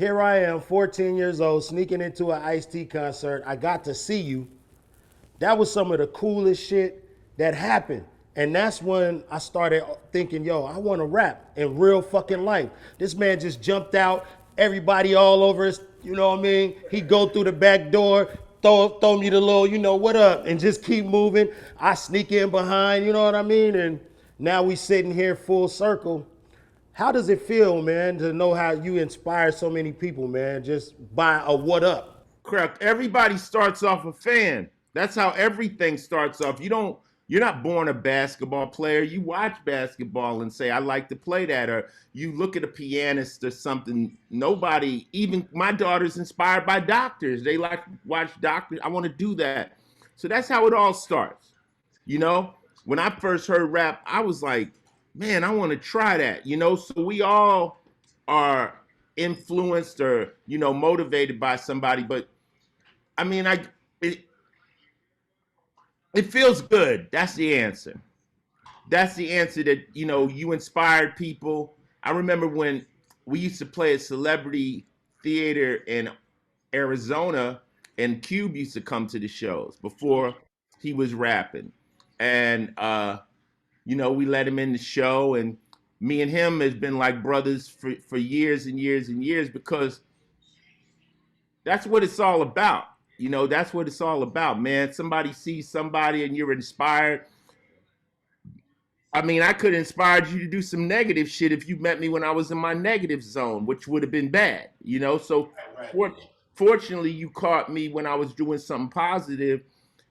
here I am, 14 years old, sneaking into an Ice-T concert. I got to see you. That was some of the coolest shit that happened. And that's when I started thinking, yo, I want to rap in real fucking life. This man just jumped out, everybody all over us, you know what I mean? He'd go through the back door, throw me the little, you know, what up, and just keep moving. I sneak in behind, you know what I mean? And now we sitting here full circle. How does it feel, man, to know how you inspire so many people, man, just by a what up? Correct. Everybody starts off a fan. That's how everything starts off. You're not born a basketball player. You watch basketball and say, I like to play that. Or you look at a pianist or something. Nobody, even my daughter's inspired by doctors. They like to watch doctors. I want to do that. So that's how it all starts. You know, when I first heard rap, I was like, man, I want to try that. So we all are influenced or, motivated by somebody. But I mean, it, it feels good. That's the answer. That's the answer that, you inspired people. I remember when we used to play at Celebrity Theater in Arizona, and Cube used to come to the shows before he was rapping. And, we let him in the show, and me and him has been like brothers for years and years and years because that's what it's all about. That's what it's all about, man. Somebody sees somebody and you're inspired. I mean, I could have inspired you to do some negative shit if you met me when I was in my negative zone, which would have been bad, So for, fortunately, you caught me when I was doing something positive,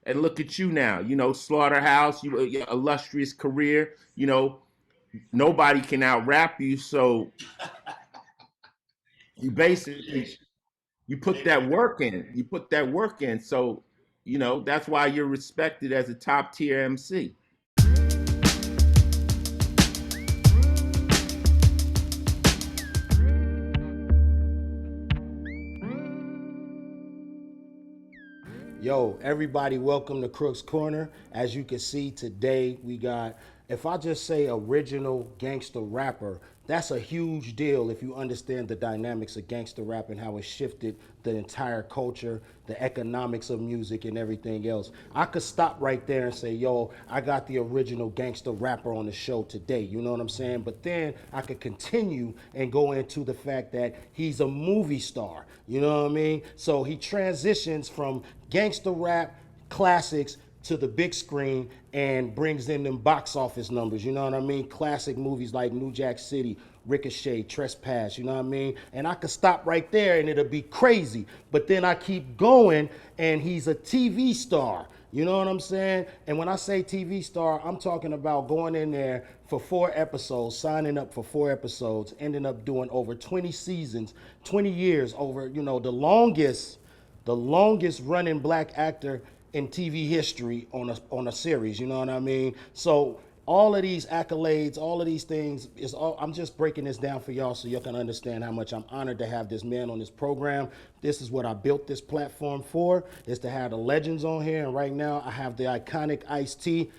and look at you now, Slaughterhouse, your illustrious career, nobody can out rap you. So you basically you put that work in. You put that work in. So, that's why you're respected as a top tier MC. Yo, everybody, welcome to Crooks Corner. As you can see today, we got, if I just say original gangster rapper, that's a huge deal if you understand the dynamics of gangster rap and how it shifted the entire culture, the economics of music and everything else. I could stop right there and say, yo, I got the original gangster rapper on the show today, you know what I'm saying? But then I could continue and go into the fact that he's a movie star, you know what I mean? So he transitions from gangster rap classics to the big screen and brings in them box office numbers, you know what I mean? Classic movies like New Jack City, Ricochet, Trespass, you know what I mean? And I could stop right there and it'll be crazy. But then I keep going and he's a TV star. You know what I'm saying? And when I say TV star, I'm talking about going in there for 4 episodes, signing up for 4 episodes, ending up doing over 20 seasons, 20 years over, the longest running black actor in TV history on a series, you know what I mean? So all of these accolades, all of these things is all, I'm just breaking this down for y'all so y'all can understand how much I'm honored to have this man on this program. This is what I built this platform for, is to have the legends on here. And right now I have the iconic Ice-T.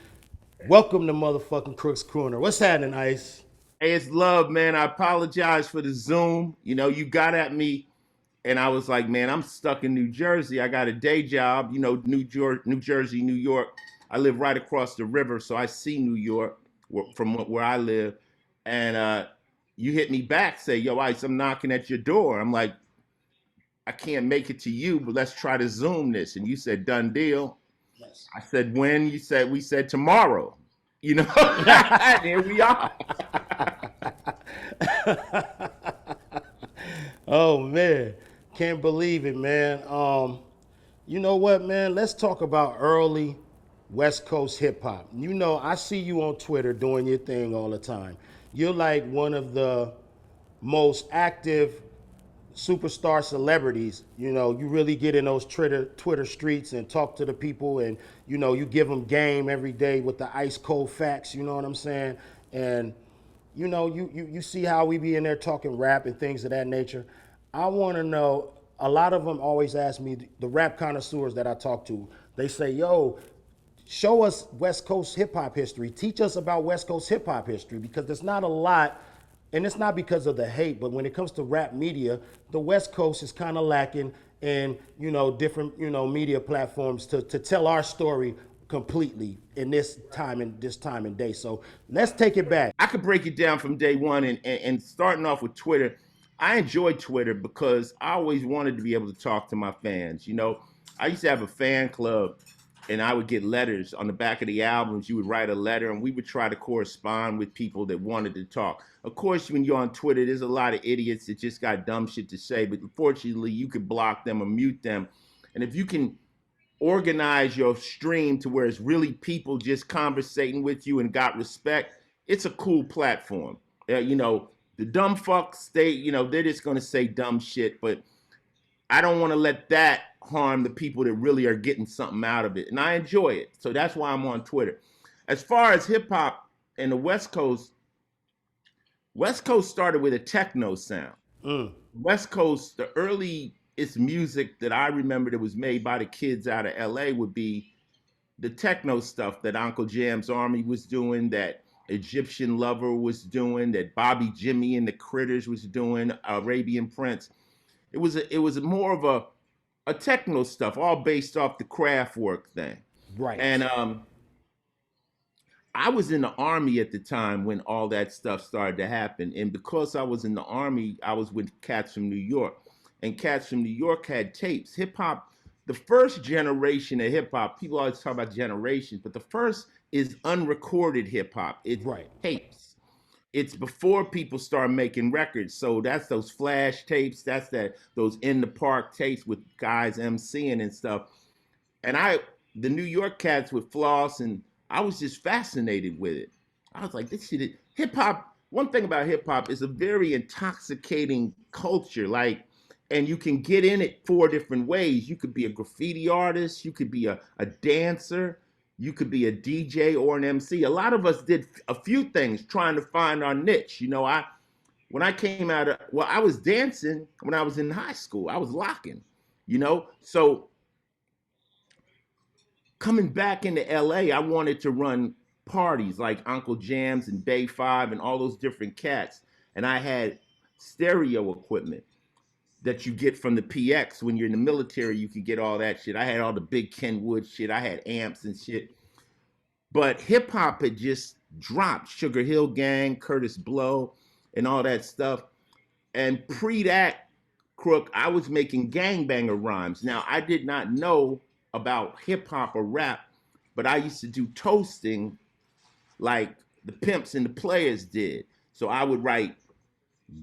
Welcome to motherfucking Crooks Corner. What's happening, Ice? Hey, it's love, man. I apologize for the Zoom. You got at me and I was like, man, I'm stuck in New Jersey. I got a day job, New Jersey, New York. I live right across the river, so I see New York from where I live. And you hit me back, say, yo, Ice, I'm knocking at your door. I'm like, I can't make it to you, but let's try to Zoom this. And you said, done deal. Yes. I said, when? We said tomorrow. Here we are. Oh man, can't believe it, man. You know what, man? Let's talk about early West Coast hip hop. I see you on Twitter doing your thing all the time. You're like one of the most active superstar celebrities. You really get in those Twitter streets and talk to the people, and you give them game every day with the ice cold facts. You know what I'm saying? And you see how we be in there talking rap and things of that nature. I want to know. A lot of them always ask me, the rap connoisseurs that I talk to. They say, "Yo, show us West Coast hip hop history. Teach us about West Coast hip hop history, because there's not a lot and it's not because of the hate, but when it comes to rap media, the West Coast is kind of lacking in, different, media platforms to tell our story completely in this time and day. So let's take it back. I could break it down from day one, and starting off with Twitter. I enjoy Twitter because I always wanted to be able to talk to my fans. I used to have a fan club, and I would get letters on the back of the albums. You would write a letter, and we would try to correspond with people that wanted to talk. Of course, when you're on Twitter, there's a lot of idiots that just got dumb shit to say, but unfortunately, you could block them or mute them. And if you can organize your stream to where it's really people just conversating with you and got respect, it's a cool platform. The dumb fucks, they're just going to say dumb shit, but I don't want to let that harm the people that really are getting something out of it. And I enjoy it. So that's why I'm on Twitter. As far as hip hop and the West Coast started with a techno sound. West Coast, the earliest music that I remember that was made by the kids out of LA would be the techno stuff that Uncle Jam's Army was doing, that Egyptian Lover was doing, that Bobby Jimmy and the Critters was doing, Arabian Prince. It was more of a techno stuff, all based off the Kraftwerk thing. Right. And I was in the Army at the time when all that stuff started to happen. And because I was in the Army, I was with cats from New York. And cats from New York had tapes. Hip hop, the first generation of hip hop, people always talk about generations, but the first is unrecorded hip hop. It's tapes. It's before people start making records. So that's those flash tapes. That's those in the park tapes with guys MCing and stuff. And the New York cats with Floss, and I was just fascinated with it. I was like, this shit is hip hop. One thing about hip hop is a very intoxicating culture. And you can get in it 4 different ways. You could be a graffiti artist. You could be a dancer. You could be a DJ or an MC. A lot of us did a few things trying to find our niche. When I came out of, I was dancing when I was in high school. I was locking, So coming back into LA, I wanted to run parties like Uncle Jam's and Bay 5 and all those different cats. And I had stereo equipment that you get from the PX. When you're in the military, you can get all that shit. I had all the big Kenwood shit. I had amps and shit. But hip hop had just dropped. Sugar Hill Gang, Curtis Blow, and all that stuff. And pre that, Crook, I was making gangbanger rhymes. Now, I did not know about hip hop or rap, but I used to do toasting like the Pimps and the Players did. So I would write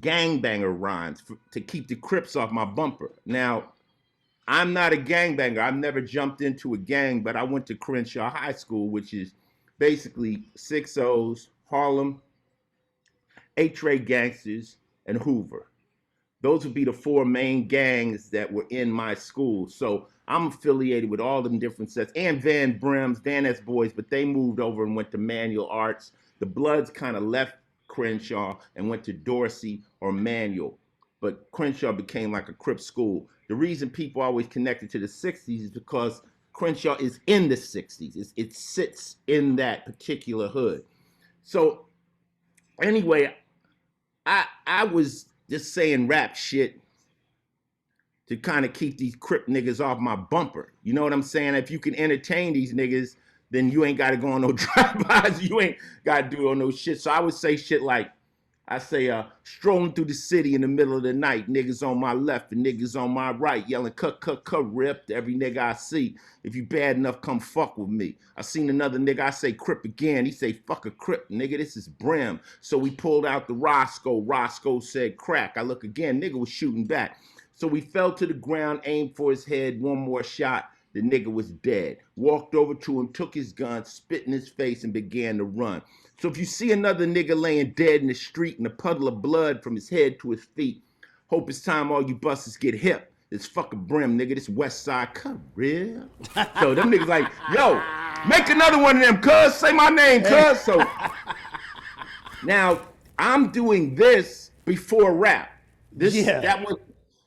gangbanger rhymes to keep the Crips off my bumper. Now, I'm not a gangbanger. I've never jumped into a gang, but I went to Crenshaw High School, which is basically 6 O's, Harlem, 8-Tray Gangsters, and Hoover. Those would be the 4 main gangs that were in my school. So I'm affiliated with all them different sets. And Van Brim's, Van S Boys, but they moved over and went to Manual Arts. The Bloods kind of left Crenshaw and went to Dorsey or Manual. But Crenshaw became like a Crip school. The reason people always connected to the 60s is because Crenshaw is in the 60s. It sits in that particular hood. So anyway, I was just saying rap shit to kind of keep these Crip niggas off my bumper. You know what I'm saying? If you can entertain these niggas, then you ain't got to go on no drive-bys. You ain't got to do no shit. So I would say shit like, strolling through the city in the middle of the night, niggas on my left and niggas on my right, yelling, cut, rip to every nigga I see. If you bad enough, come fuck with me. I seen another nigga, I say Crip again. He say, fuck a Crip, nigga, this is Brim. So we pulled out the Roscoe. Roscoe said crack. I look again, nigga was shooting back. So we fell to the ground, aimed for his head, one more shot. The nigga was dead. Walked over to him, took his gun, spit in his face, and began to run. So if you see another nigga laying dead in the street in a puddle of blood from his head to his feet, hope it's time all you busters get hip. It's fucking Brim, nigga. This West Side cut real. So them niggas like, yo, make another one of them, cuz. Say my name, cuz. So now I'm doing this before rap.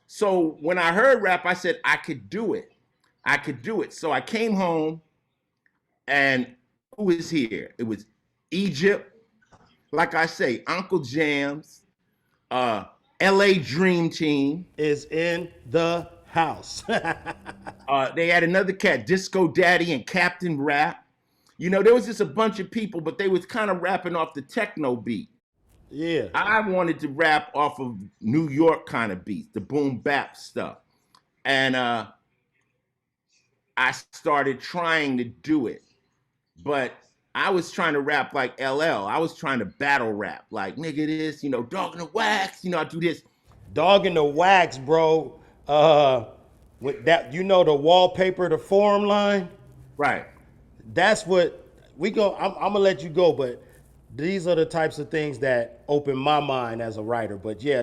So when I heard rap, I said I could do it. So I came home, and who was here? It was Egypt, like I say, Uncle Jam's, Uh, LA Dream Team. Is in the house. They had another cat, Disco Daddy and Captain Rap. You know, there was just a bunch of people, but they was kind of rapping off the techno beat. Yeah. I wanted to rap off of New York kind of beats, the boom bap stuff. And I started trying to do it. But I was trying to rap like LL. I was trying to battle rap, like nigga this, you know, dog in the wax, you know, I do this. Dog in the wax, bro. With that, you know, the wallpaper, the forum line. Right. That's what we go. I'm gonna let you go, but these are the types of things that open my mind as a writer. But yeah,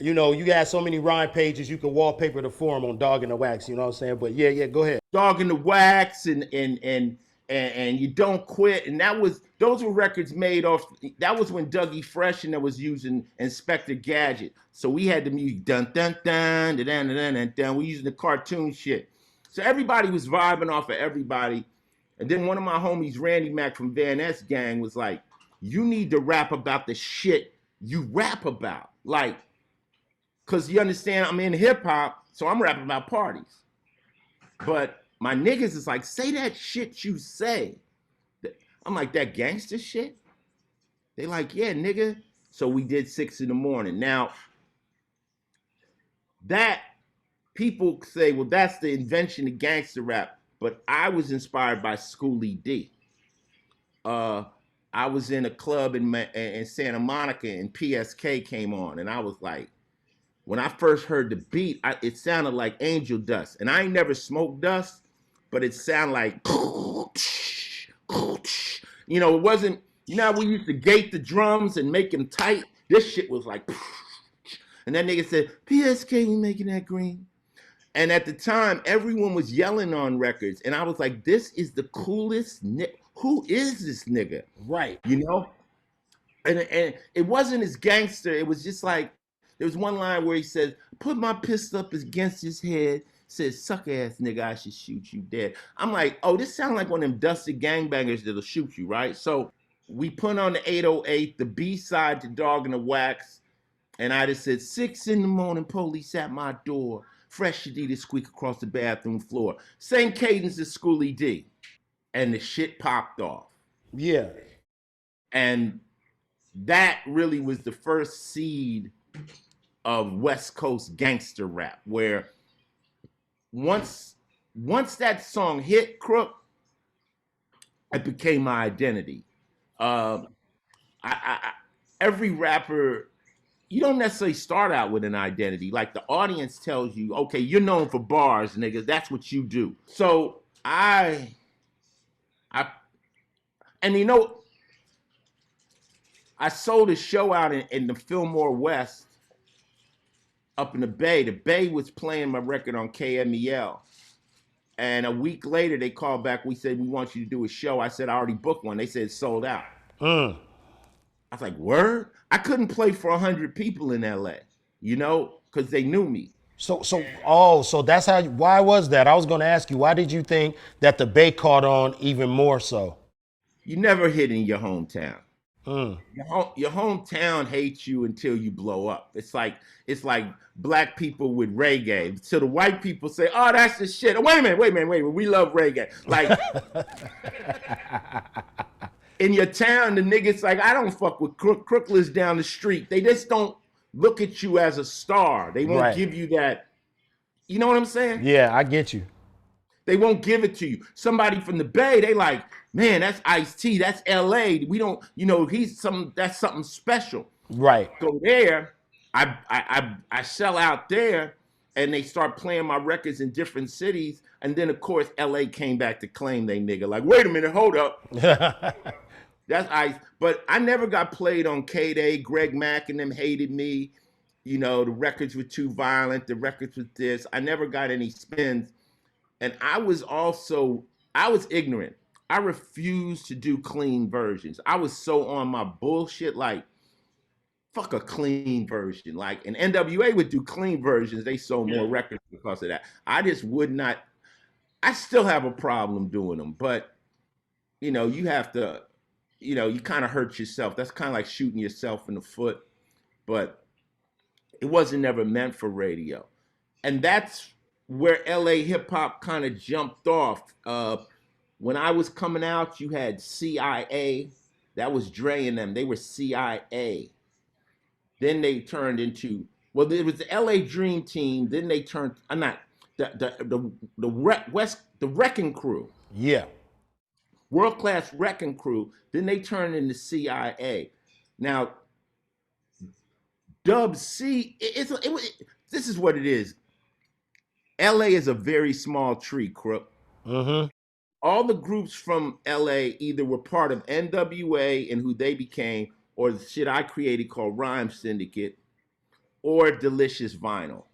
you know, you got so many rhyme pages, you can wallpaper the forum on Dog in the Wax. You know what I'm saying? But yeah, go ahead. Dog in the Wax and You Don't Quit. And those were records made off. That was when Dougie Fresh and was using Inspector Gadget. So we had the music dun dun dun dun dun dun dun dun. We using the cartoon shit. So everybody was vibing off of everybody. And then one of my homies, Randy Mack from Van S Gang, was like, you need to rap about the shit you rap about. Like, because you understand, I'm in hip hop, so I'm rapping about parties. But my niggas is like, say that shit you say. I'm like, that gangster shit? They like, yeah, nigga. So we did 6 in the morning. Now, that people say, well, that's the invention of gangster rap. But I was inspired by Schoolie D. I was in a club in Santa Monica and PSK came on. And I was like, when I first heard the beat, it sounded like angel dust. And I ain't never smoked dust, but it sounded like, you know, it wasn't, you know, we used to gate the drums and make them tight. This shit was like, and that nigga said, PSK, we making that green. And at the time, everyone was yelling on records. And I was like, this is the coolest nigga. Who is this nigga? Right. You know? And it wasn't as gangster. It was just like, there was one line where he says, put my pistol up against his head, says, suck ass nigga, I should shoot you dead. I'm like, oh, this sounds like one of them dusty gangbangers that'll shoot you, right? So we put on the 808, the B-side to Dog in the Wax, and I just said, 6 in the morning, police at my door, fresh Adidas squeak across the bathroom floor. Same cadence as Schoolie D. And the shit popped off. Yeah. And that really was the first seed of West Coast gangster rap, where once that song hit Crook, it became my identity. Every rapper, you don't necessarily start out with an identity. Like the audience tells you, okay, you're known for bars, nigga. That's what you do. So and you know, I sold a show out in the Fillmore West up in the Bay. The Bay was playing my record on KMEL. And a week later, they called back. We said, we want you to do a show. I said, I already booked one. They said, it's sold out. I was like, word? I couldn't play for 100 people in LA, you know, because they knew me. So that's how, why was that? I was going to ask you, why did you think that the Bay caught on even more so? You never hit in your hometown. Your hometown hates you until you blow up. It's like black people with reggae. So the white people say, "Oh, that's the shit." Oh, wait a minute. We love reggae. Like in your town, the niggas like, I don't fuck with Crook. Crook lives down the street. They just don't look at you as a star. They won't give you that. You know what I'm saying? Yeah, I get you. They won't give it to you. Somebody from the Bay, they like, man, that's Ice-T, that's LA. We don't, you know, that's something special. Right. So there, I sell out there, and they start playing my records in different cities. And then of course, LA came back to claim they nigga. Like, wait a minute, hold up. That's Ice. But I never got played on K-Day. Greg Mack and them hated me. You know, the records were too violent. The records were this. I never got any spins. And I was ignorant. I refused to do clean versions. I was so on my bullshit, like, fuck a clean version. Like, and NWA would do clean versions. They sold more records because of that. I just would not. I still have a problem doing them. But, you know, you have to, you know, you kind of hurt yourself. That's kind of like shooting yourself in the foot. But It wasn't never meant for radio. And that's where LA hip hop kind of jumped off. When I was coming out, you had CIA. That was Dre and them. They were CIA. Then they turned into, well, it was the LA Dream Team. Then they turned, I'm not, the Wrecking Crew. Yeah. World class Wrecking Crew. Then they turned into CIA. Now, Dub C, this is what it is. LA is a very small tree, Crook. Mm-hmm. All the groups from LA either were part of NWA and who they became, or the shit I created called Rhyme Syndicate, or Delicious Vinyl.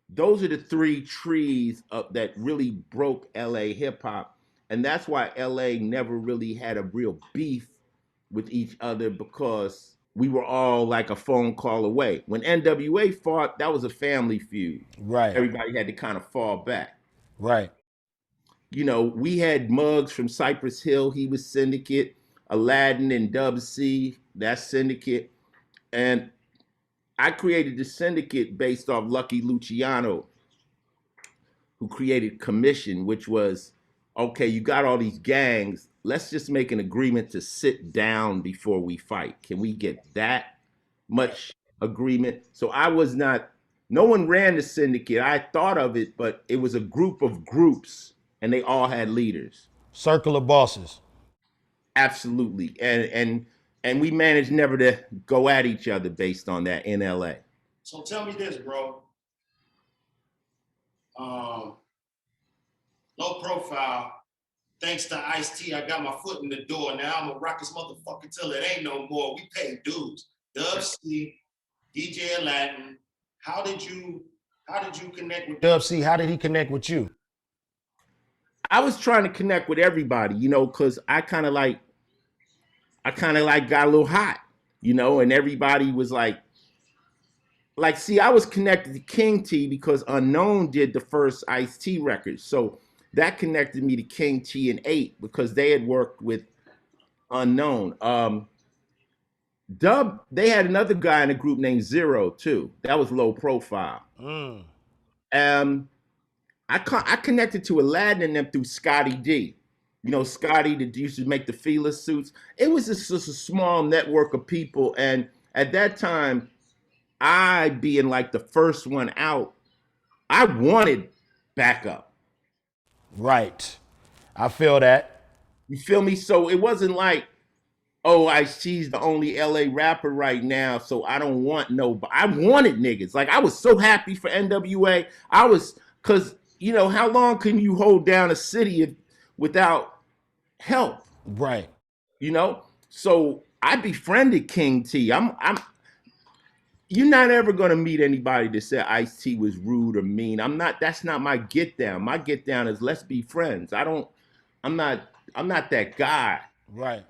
Those are the three trees that really broke LA hip hop. And that's why LA never really had a real beef with each other, because we were all like a phone call away. When NWA fought, that was a family feud. Right. Everybody had to kind of fall back. Right. You know, we had Muggs from Cypress Hill. He was Syndicate. Aladdin and Dub C, that's Syndicate. And I created the Syndicate based off Lucky Luciano, who created Commission, which was, okay, you got all these gangs. Let's just make an agreement to sit down before we fight. Can we get that much agreement? So I was not, no one ran the Syndicate. I thought of it, but it was a group of groups and they all had leaders. Circle of bosses. Absolutely. And we managed never to go at each other based on that in LA. So tell me this, bro. Low profile. Thanks to Ice-T, I got my foot in the door. Now I'm gonna rock this motherfucker till it ain't no more. We pay dues. Dub C, DJ Aladdin. How did you connect with Dub C, how did he connect with you? I was trying to connect with everybody, you know, because I kind of like got a little hot, you know, and everybody was like, see, I was connected to King T because Unknown did the first Ice-T record. So that connected me to King T and 8 because they had worked with Unknown. Dub, they had another guy in a group named Zero too. That was low profile. I connected to Aladdin and them through Scotty D. You know, Scotty that used to make the Fila suits. It was just a small network of people. And at that time, I being like the first one out, I wanted backup. Right. I feel that. You feel me? So it wasn't like, oh, Ice-T's the only LA rapper right now, so I don't want nobody. I wanted niggas. Like, I was so happy for NWA. Because, you know, how long can you hold down a city without help? Right. You know? So I befriended King T. You're not ever gonna meet anybody that said Ice-T was rude or mean. That's not my get down. My get down is let's be friends. I'm not that guy. Right.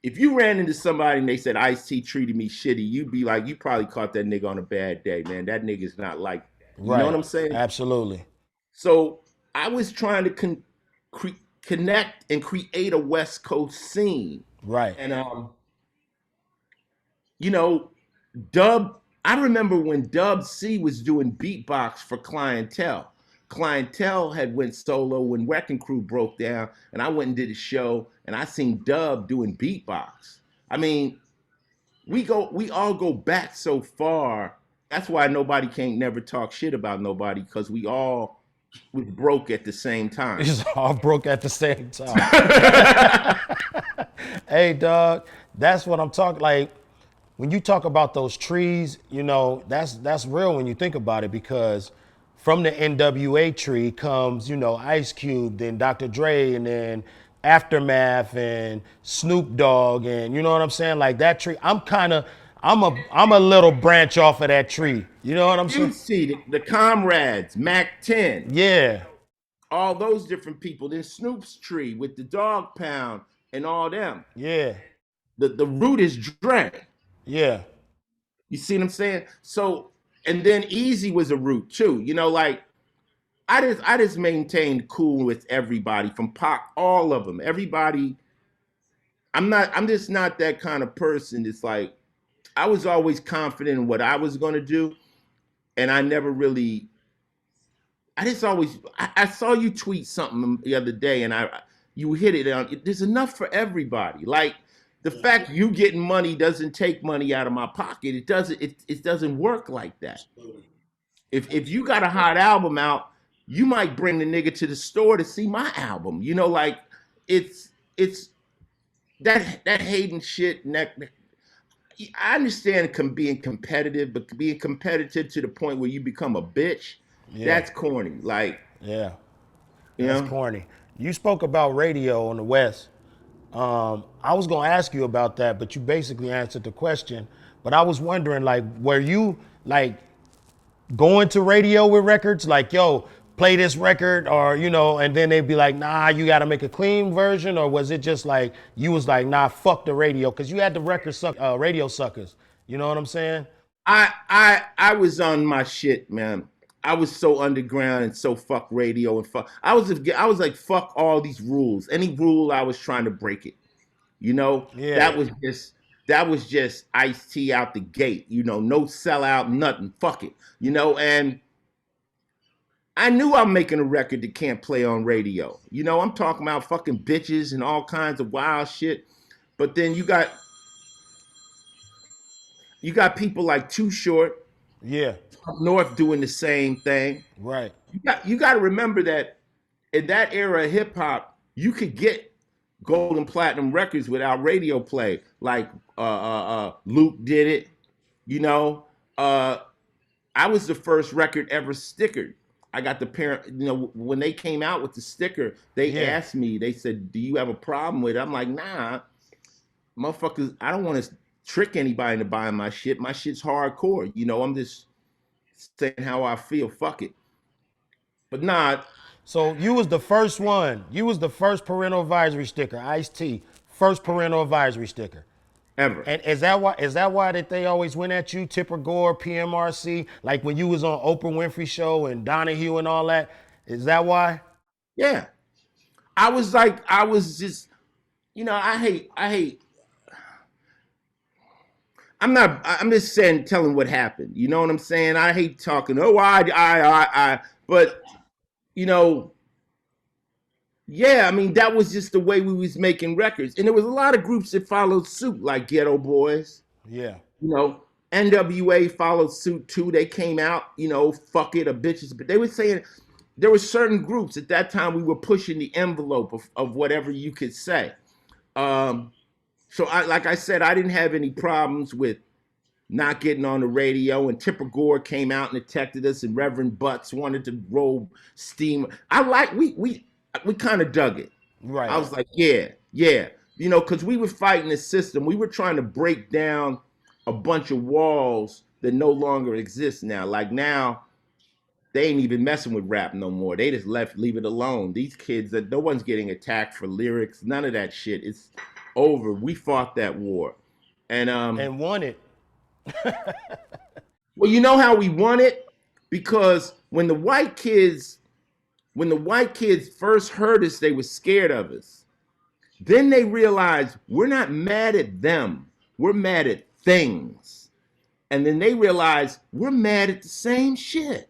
If you ran into somebody and they said Ice-T treated me shitty, you'd be like, you probably caught that nigga on a bad day, man. That nigga's not like that. You know what I'm saying? Absolutely. So I was trying to connect and create a West Coast scene. Right. And you know, I remember when Dub C was doing beatbox for Clientele. Clientele had went solo when Wrecking Crew broke down, and I went and did a show, and I seen Dub doing beatbox. I mean, we all go back so far. That's why nobody can't never talk shit about nobody, because we all was broke at the same time. It's all broke at the same time. Hey, dog, that's what I'm talking. Like, when you talk about those trees, you know, that's real when you think about it, because from the NWA tree comes, you know, Ice Cube, then Dr. Dre, and then Aftermath and Snoop Dogg, and you know what I'm saying? Like that tree, I'm a little branch off of that tree. You know what I'm saying? You see the Comrades, Mac 10. Yeah. All those different people. Then Snoop's tree with the Dog Pound and all them. Yeah. The root is Dre. Yeah. You see what I'm saying? So, and then Easy was a root too. You know, like I just maintained cool with everybody from Pac, all of them. Everybody. I'm just not that kind of person. It's like I was always confident in what I was gonna do. and I never really. I just always. I saw you tweet something the other day, and you hit it on. There's enough for everybody. Like the fact you getting money doesn't take money out of my pocket. It doesn't. It doesn't work like that. If you got a hot album out, you might bring the nigga to the store to see my album. You know, like it's that hating shit. And that I understand being competitive, but being competitive to the point where you become a bitch, that's corny. Like, yeah, you that's know? corny. You spoke about radio on the West. I was gonna ask you about that, but you basically answered the question. But I was wondering, like, were you like going to radio with records, like, yo, play this record, or and then they'd be like, nah, you got to make a clean version, or was it just like you was like, nah, fuck the radio, because you had the radio suckers. You know what I'm saying? I was on my shit, man. I was so underground and so fuck radio and fuck. I was like fuck all these rules. Any rule I was trying to break it. You know, Yeah. that was just Ice-T out the gate. You know, no sellout, nothing. Fuck it. You know, and I knew I'm making a record that can't play on radio. You know, I'm talking about fucking bitches and all kinds of wild shit. But then you got people like Too Short, Yeah. up north doing the same thing. Right. You got to remember that in that era of hip hop, you could get gold and platinum records without radio play. Like Luke did it. You know, I was the first record ever stickered. I got the parent, you know, when they came out with the sticker, they asked me, they said, do you have a problem with it? I'm like, nah, motherfuckers, I don't want to trick anybody into buying my shit. My shit's hardcore. You know, I'm just saying how I feel. Fuck it. But nah. So you was the first one. You was the first parental advisory sticker, Ice-T, first parental advisory sticker. Ever. And is that why that they always went at you, Tipper Gore, PMRC, like when you was on Oprah Winfrey Show and Donahue and all that? Is that why? Yeah. I was just, you know, I hate. I'm just saying, telling what happened. You know what I'm saying? I hate talking, but, you know, yeah, I mean, that was just the way we was making records. And there was a lot of groups that followed suit, like Ghetto Boys. Yeah. You know, NWA followed suit too. They came out, you know, fuck it, or bitches. But they were saying there were certain groups at that time we were pushing the envelope of whatever you could say. So like I said, I didn't have any problems with not getting on the radio, and Tipper Gore came out and attacked us, and Reverend Butts wanted to roll steam. We kind of dug it. Right. I was like, yeah. You know, because we were fighting the system. We were trying to break down a bunch of walls that no longer exist now. Like now, they ain't even messing with rap no more. They just leave it alone. These kids, that no one's getting attacked for lyrics, none of that shit. It's over. We fought that war. And won it. Well, you know how we won it? Because when the white kids first heard us, they were scared of us. Then they realized we're not mad at them. We're mad at things. And then they realized we're mad at the same shit.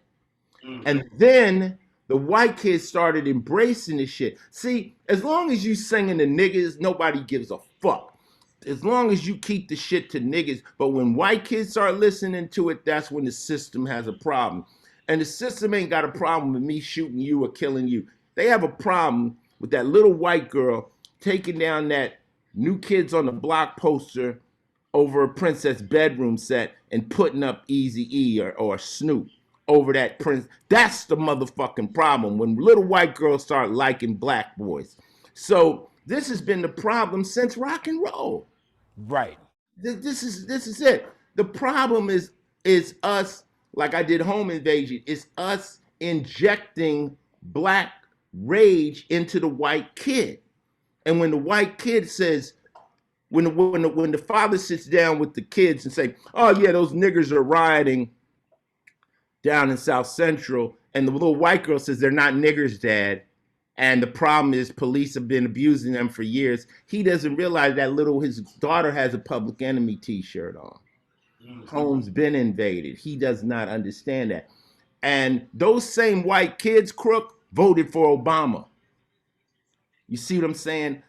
Mm-hmm. And then the white kids started embracing the shit. See, as long as you singing the niggas, nobody gives a fuck. As long as you keep the shit to niggas. But when white kids start listening to it, that's when the system has a problem. And the system ain't got a problem with me shooting you or killing you. They have a problem with that little white girl taking down that New Kids on the Block poster over a Princess bedroom set and putting up Eazy-E or Snoop over that Prince. That's the motherfucking problem when little white girls start liking black boys. So this has been the problem since rock and roll. Right. This is it. The problem is us. Like I did Home Invasion, it's us injecting black rage into the white kid. And when the white kid says, when the father sits down with the kids and say, oh yeah, those niggers are rioting down in South Central, and the little white girl says, they're not niggers, Dad, and the problem is police have been abusing them for years, he doesn't realize that his daughter has a Public Enemy t-shirt on. Home's been invaded. He does not understand that. And those same white kids, Crook, voted for Obama. You see what I'm saying?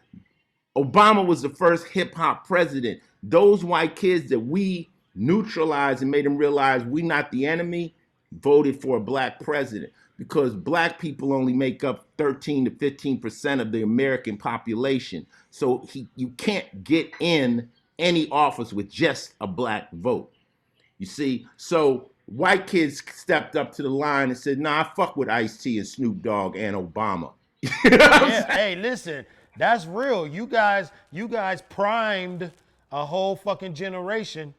Obama was the first hip hop president. Those white kids that we neutralized and made them realize we're not the enemy voted for a black president because black people only make up 13 to 15% of the American population. So you can't get in any office with just a black vote. You see? So white kids stepped up to the line and said, nah, I fuck with Ice-T and Snoop Dogg and Obama. You know Yeah, hey, listen, that's real. You guys primed a whole fucking generation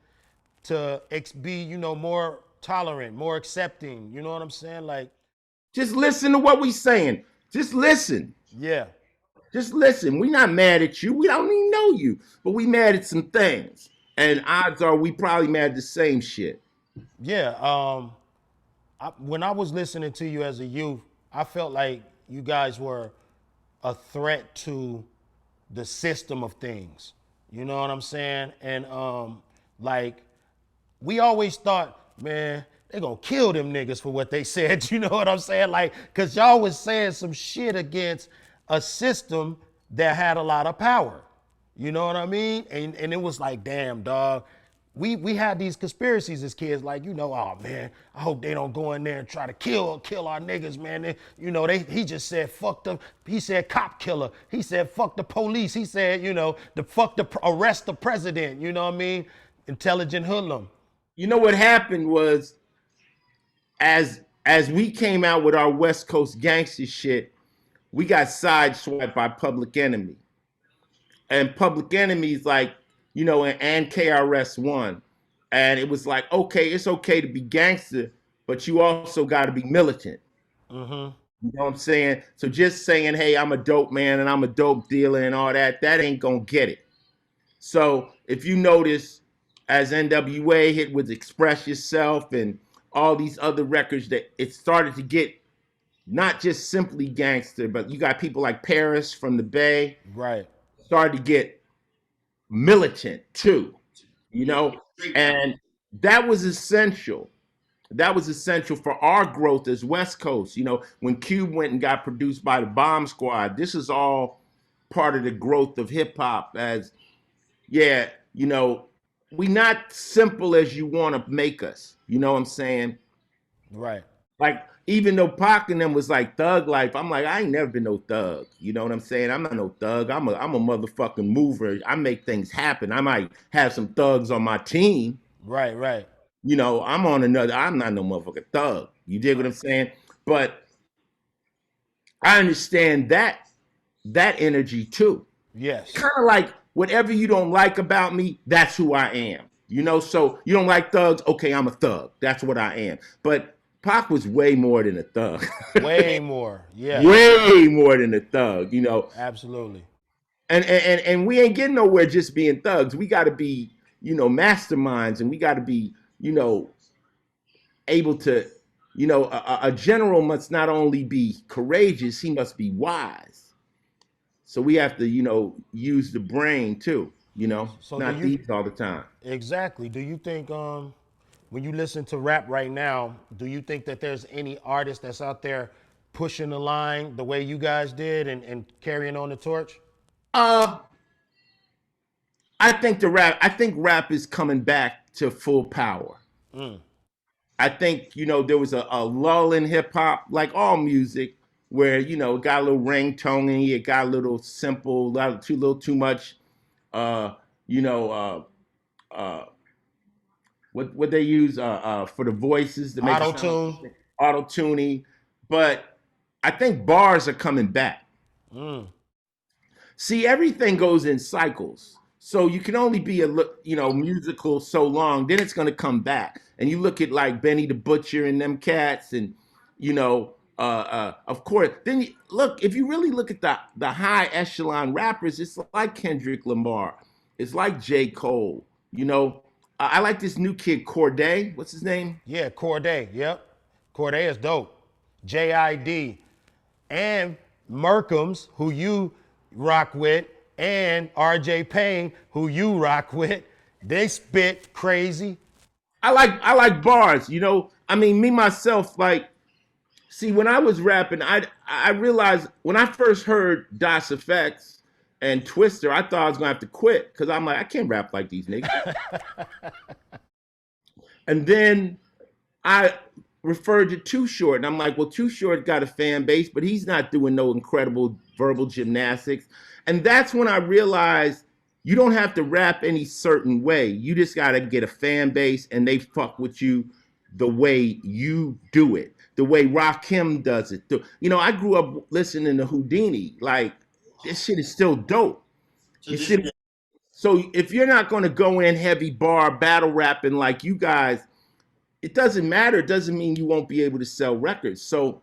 to be, more tolerant, more accepting. You know what I'm saying? Like, just listen to what we saying. Just listen. yeah. Just listen. We not mad at you. We don't even know you, but we mad at some things. And odds are we probably mad at the same shit. Yeah. When I was listening to you as a youth, I felt like you guys were a threat to the system of things. You know what I'm saying? And like, we always thought, man, they gonna kill them niggas for what they said. You know what I'm saying? Like, cause y'all was saying some shit against a system that had a lot of power. You know what I mean? And it was like, damn, dog. We had these conspiracies as kids, like, oh man, I hope they don't go in there and try to kill our niggas, man. He just said he said cop killer. He said fuck the police. He said, arrest the president. You know what I mean? Intelligent hoodlum. You know what happened was, as we came out with our West Coast gangster shit, we got sideswiped by Public Enemy. And Public Enemy's like, and KRS-One. And it was like, okay, it's okay to be gangster, but you also got to be militant. Mm-hmm. You know what I'm saying? So just saying, hey, I'm a dope man and I'm a dope dealer and all that ain't going to get it. So if you notice, as NWA hit with Express Yourself and all these other records, that it started to get not just simply gangster, but you got people like Paris from the Bay. Right. Started to get militant too, and that was essential. That was essential for our growth as West Coast. When Cube went and got produced by the Bomb Squad, this is all part of the growth of hip hop. As we not simple as you want to make us. You know what I'm saying? Right. Like, even though Pac and them was like thug life, I'm like, I ain't never been no thug. You know what I'm saying? I'm not no thug. I'm a motherfucking mover. I make things happen. I might have some thugs on my team. Right. I'm not no motherfucking thug. You dig what I'm saying? But I understand that energy too. Yes. Kind of like, whatever you don't like about me, that's who I am. So you don't like thugs? Okay, I'm a thug. That's what I am. But Pac was way more than a thug. Way more, yeah. Way more than a thug, Absolutely. And we ain't getting nowhere just being thugs. We got to be, masterminds, and we got to be, able to, a general must not only be courageous, he must be wise. So we have to, use the brain too, So not these all the time. Exactly. Do you think when you listen to rap right now, do you think that there's any artist that's out there pushing the line the way you guys did and carrying on the torch? I think rap is coming back to full power. I think, there was a lull in hip hop, like all music, where, it got a little ringtone, it got a little simple, too much, what they use for the voices to make auto-tuning. But I think bars are coming back. See, everything goes in cycles. So you can only be musical so long, then it's going to come back. And you look at like Benny the Butcher and them cats, and of course, then if you really look at the high echelon rappers, it's like Kendrick Lamar, it's like J. Cole. I like this new kid, Corday. What's his name? Yeah, Corday. Yep. Corday is dope. JID. And Merkham's, who you rock with, and RJ Payne, who you rock with. They spit crazy. I like bars, you know. I mean, me myself, like, see, when I was rapping, I realized when I first heard Das Effects and Twister, I thought I was gonna have to quit because I'm like, I can't rap like these niggas. And then I referred to Too Short, and I'm like, well, Too Short got a fan base, but he's not doing no incredible verbal gymnastics. And that's when I realized you don't have to rap any certain way. You just got to get a fan base, and they fuck with you the way you do it, the way Rakim does it. You know, I grew up listening to Houdini. Like, this shit is still dope. So if you're not going to go in heavy bar battle rapping like you guys, it doesn't matter. It doesn't mean you won't be able to sell records. So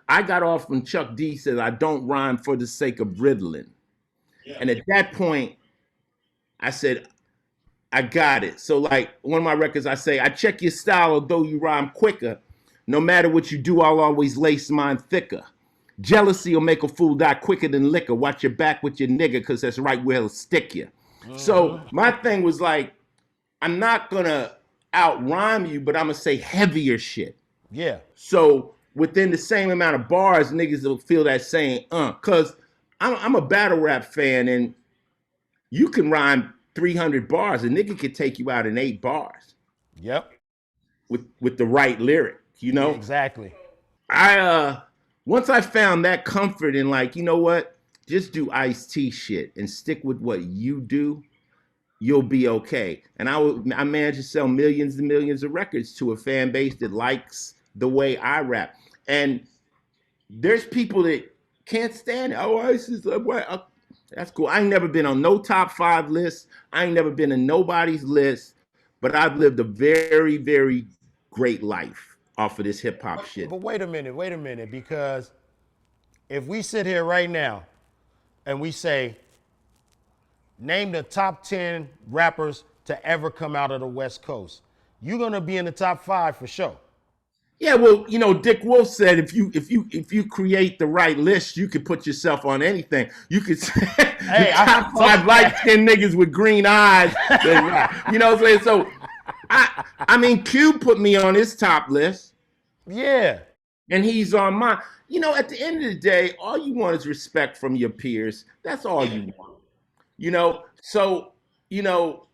I got off when Chuck D said, I don't rhyme for the sake of riddling. Yeah. And at that point, I said, I got it. So like one of my records, I say, I check your style, although you rhyme quicker. No matter what you do, I'll always lace mine thicker. Jealousy will make a fool die quicker than liquor. Watch your back with your nigga, because that's right where he'll stick you. So my thing was like, I'm not going to out rhyme you, but I'm going to say heavier shit. Yeah. So within the same amount of bars, niggas will feel that same, because I'm a battle rap fan, and you can rhyme 300 bars. A nigga could take you out in 8 bars. Yep. With the right lyric, you know? Yeah, exactly. Once I found that comfort in like, you know what? Just do Ice-T shit and stick with what you do, you'll be okay. And I managed to sell millions and millions of records to a fan base that likes the way I rap. And there's people that can't stand it. Oh, Ice is what? That's cool. I ain't never been on no top 5 lists. I ain't never been in nobody's list, but I've lived a very, very great life off of this hip hop shit. But wait a minute, because if we sit here right now and we say, name the top 10 rappers to ever come out of the West Coast, you're gonna be in the top 5 for sure. Yeah, well, you know, Dick Wolf said if you create the right list, you could put yourself on anything. You could say hey, top 5 light-skinned niggas with green eyes. You know what I'm saying? So I mean, Q put me on his top list. Yeah. And he's on mine. You know, at the end of the day, all you want is respect from your peers. That's all you want. You know, so, you know,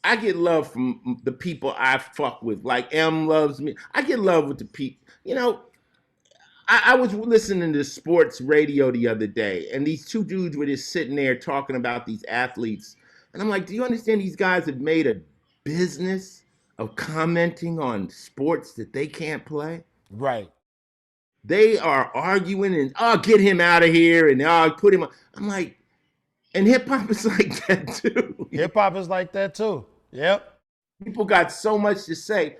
I get love from the people I fuck with. Like M loves me. I get love with the people. You know, I was listening to sports radio the other day, and these 2 dudes were just sitting there talking about these athletes. And I'm like, do you understand these guys have made a business of commenting on sports that they can't play? Right. They are arguing and, get him out of here, and put him on. I'm like, and hip hop is like that too. Hip hop is like that too. Yep. People got so much to say.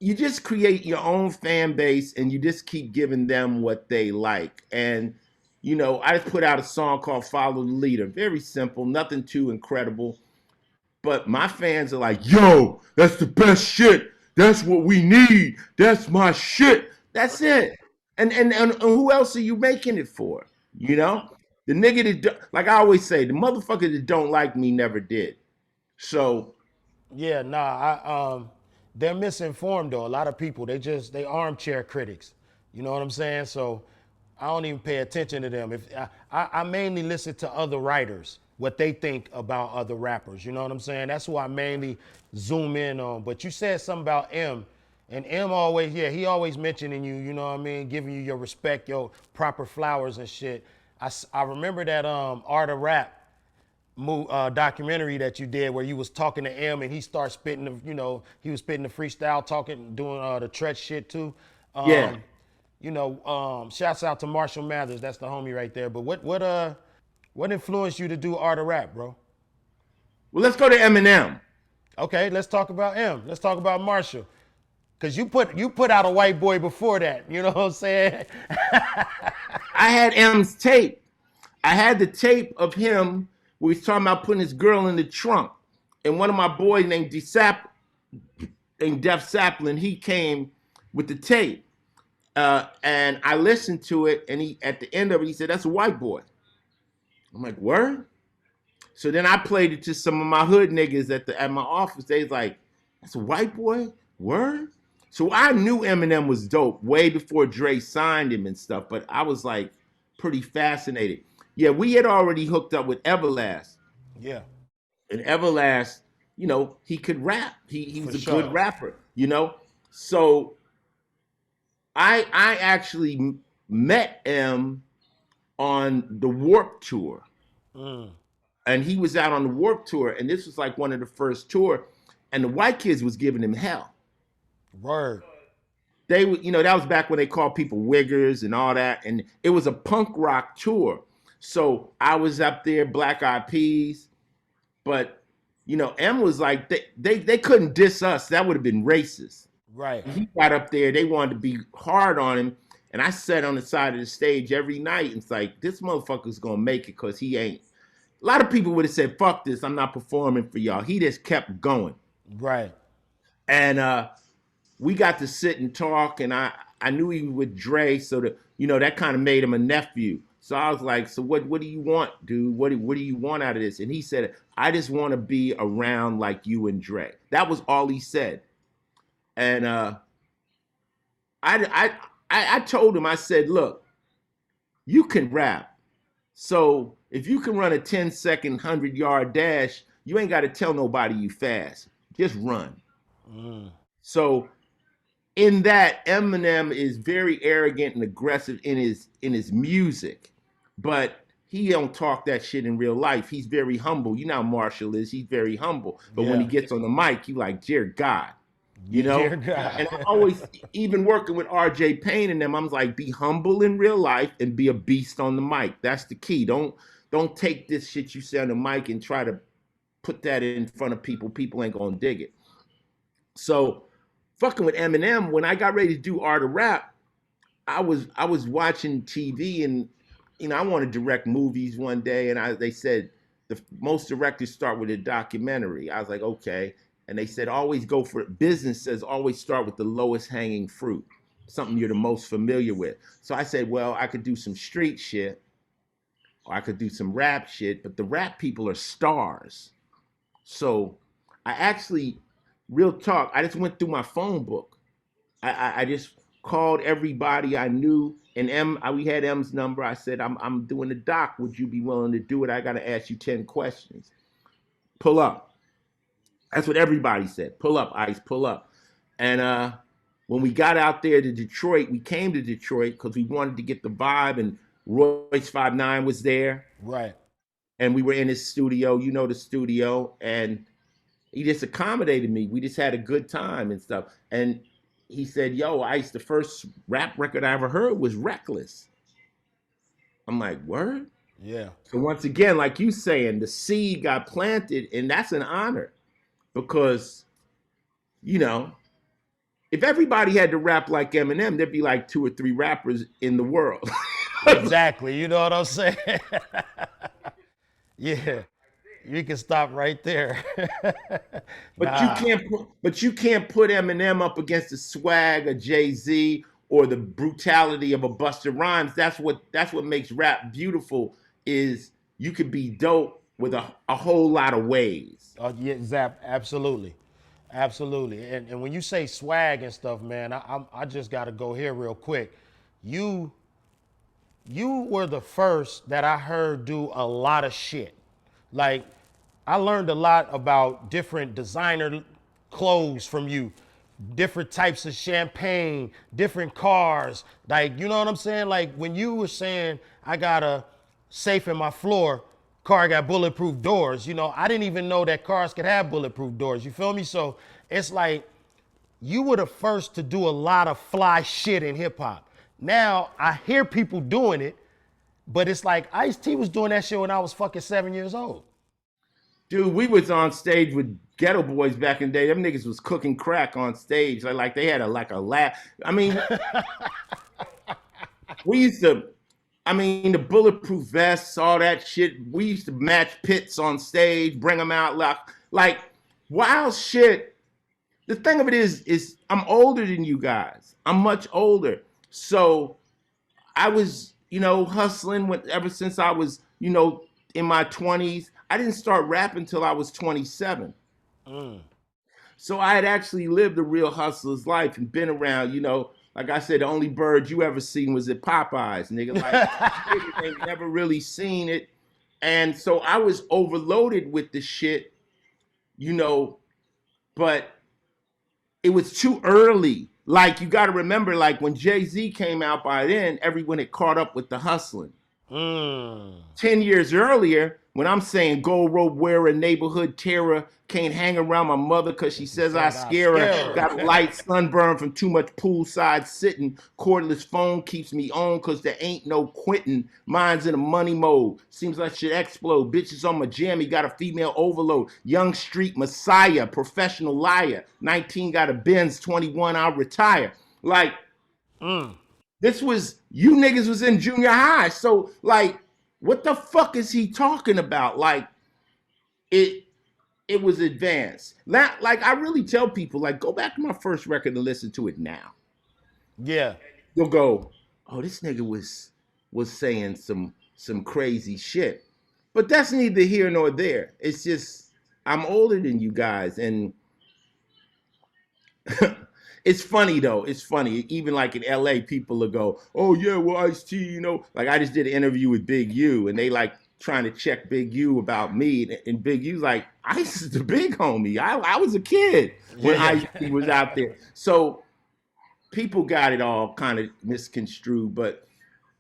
You just create your own fan base, and you just keep giving them what they like. And, you know, I just put out a song called Follow the Leader. Very simple, nothing too incredible. But my fans are like, yo, that's the best shit. That's what we need. That's my shit. That's it. And who else are you making it for? You know? The nigga that, like I always say, the motherfucker that don't like me never did. So. Yeah, they're misinformed though. A lot of people, they armchair critics. You know what I'm saying? So I don't even pay attention to them. If I mainly listen to other writers, what they think about other rappers. You know what I'm saying? That's who I mainly zoom in on. But you said something about M, and M always, he always mentioning you, you know what I mean? Giving you your respect, your proper flowers and shit. I remember that Art of Rap documentary that you did where you was talking to M and he started spitting he was spitting the freestyle, talking, doing the Tretch shit too. Yeah. You know, shouts out to Marshall Mathers, that's the homie right there. But what influenced you to do Art of Rap, bro? Well, let's go to Eminem. Okay, let's talk about M. Let's talk about Marshall. Cause you put out a white boy before that, you know what I'm saying? I had M's tape. I had the tape of him where he's talking about putting his girl in the trunk. And one of my boys named Def Sapling, he came with the tape. And I listened to it, and he, at the end of it, he said, that's a white boy. I'm like, word? So then I played it to some of my hood niggas at my office. They was like, "That's a white boy? Word?" So I knew Eminem was dope way before Dre signed him and stuff, but I was like pretty fascinated. Yeah, we had already hooked up with Everlast. Yeah. And Everlast, he could rap. He was For a sure. good rapper, So I actually met M on the Warp Tour. And he was out on the Warp Tour, and this was like one of the first tour, and the white kids was giving him hell. Word. They would, that was back when they called people wiggers and all that, and it was a punk rock tour. So I was up there, Black Eyed Peas, but M was like they couldn't diss us. That would have been racist. Right. He got up there, they wanted to be hard on him, and I sat on the side of the stage every night, and it's like, this motherfucker's gonna make it because he ain't. A lot of people would have said, "Fuck this, I'm not performing for y'all." He just kept going. Right. And we got to sit and talk, and I knew he was with Dre, so that kind of made him a nephew. So I was like, "So what do you want, dude? What do you want out of this?" And he said, "I just want to be around like you and Dre." That was all he said. And I told him, I said, "Look, you can rap. So if you can run a 10-second 100-yard dash, you ain't got to tell nobody you fast. Just run." So in that, Eminem is very arrogant and aggressive in his music, but he don't talk that shit in real life. He's very humble. You know how Marshall is. He's very humble. But when he gets on the mic, you like, dear God. Dear God. And I always, even working with RJ Payne and them, I'm like, be humble in real life and be a beast on the mic. That's the key. Don't take this shit you say on the mic and try to put that in front of people. People ain't gonna dig it. So fucking with Eminem, when I got ready to do Art of Rap, I was watching TV, and I want to direct movies one day, and they said most directors start with a documentary. I was like, okay. And they said, always go for it. Business says always start with the lowest hanging fruit, something you're the most familiar with. So I said, well, I could do some street shit, or I could do some rap shit, but the rap people are stars. So I actually, real talk, I just went through my phone book. I just called everybody I knew, and we had M's number. I said, I'm doing a doc. Would you be willing to do it? I got to ask you 10 questions. Pull up. That's what everybody said. Pull up, Ice, pull up. And when we got out there to Detroit, we came to Detroit because we wanted to get the vibe, and Royce 5'9" was there. Right. And we were in his studio, the studio, and he just accommodated me. We just had a good time and stuff. And he said, yo, Ice, the first rap record I ever heard was Reckless. I'm like, word? Yeah. So once again, like you saying, the seed got planted, and that's an honor. Because, if everybody had to rap like Eminem, there'd be like 2 or 3 rappers in the world. Exactly. You know what I'm saying? Yeah. You can stop right there. But you can't put Eminem up against the swag of Jay-Z or the brutality of a Busta Rhymes. That's what makes rap beautiful, is you could be dope with a whole lot of ways. Yeah, absolutely. Absolutely. And when you say swag and stuff, man, I just got to go here real quick. You were the first that I heard do a lot of shit. Like, I learned a lot about different designer clothes from you, different types of champagne, different cars. Like, you know what I'm saying? Like, when you were saying, I got a safe in my floor, car got bulletproof doors, I didn't even know that cars could have bulletproof doors. You feel me? So it's like, you were the first to do a lot of fly shit in hip hop. Now I hear people doing it, but it's like Ice-T was doing that shit when I was fucking 7 years old. Dude, we was on stage with Ghetto Boys back in the day. Them niggas was cooking crack on stage. Like they had a lab. I mean, we used to, the bulletproof vests, all that shit. We used to match pits on stage, bring them out like wild shit. The thing of it is I'm older than you guys. I'm much older. So I was, hustling ever since I was, in my 20s. I didn't start rapping until I was 27. So I had actually lived a real hustler's life and been around, you know, like I said, the only bird you ever seen was at Popeyes, nigga. Like, niggas ain't never really seen it. And so I was overloaded with the shit, you know, but it was too early. Like, you got to remember, like, when Jay-Z came out by then, everyone had caught up with the hustling. 10 years earlier, when I'm saying gold rope wearer, neighborhood terror, can't hang around my mother because she says I scare her, got light sunburn from too much poolside sitting, cordless phone keeps me on because there ain't no quitting, mine's in a money mode, seems like shit explode, bitches on my jammy, got a female overload, young street messiah, professional liar, 19 got a Benz, 21 I'll retire. Like, this was, you niggas was in junior high. So, like, what the fuck is he talking about? Like, it was advanced. Like, I really tell people, like, go back to my first record and listen to it now. Yeah. You'll go, oh, this nigga was saying some crazy shit. But that's neither here nor there. It's just, I'm older than you guys, and it's funny though. It's funny. Even like in LA, people will go, oh yeah, well, Ice-T, you know. Like I just did an interview with Big U, and they like trying to check Big U about me. And Big U's like, Ice is the big homie. I was a kid when Ice-T was out there. So people got it all kind of misconstrued. But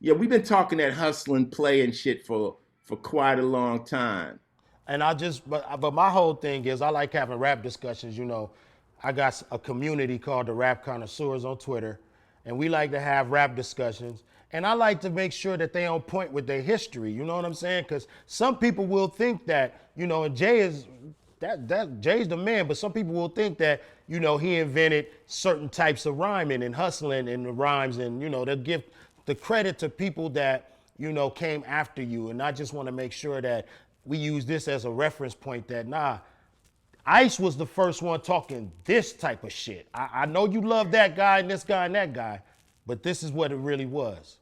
yeah, we've been talking that hustling, play and shit for quite a long time. And but my whole thing is I like having rap discussions, you know. I got a community called the Rap Connoisseurs on Twitter, and we like to have rap discussions. And I like to make sure that they on point with their history, you know what I'm saying? Because some people will think that, you know, and Jay's the man, but some people will think that, you know, he invented certain types of rhyming and hustling and the rhymes, and, you know, they'll give the credit to people that, you know, came after you. And I just want to make sure that we use this as a reference point that, nah, Ice was the first one talking this type of shit. I know you love that guy and this guy and that guy, but this is what it really was.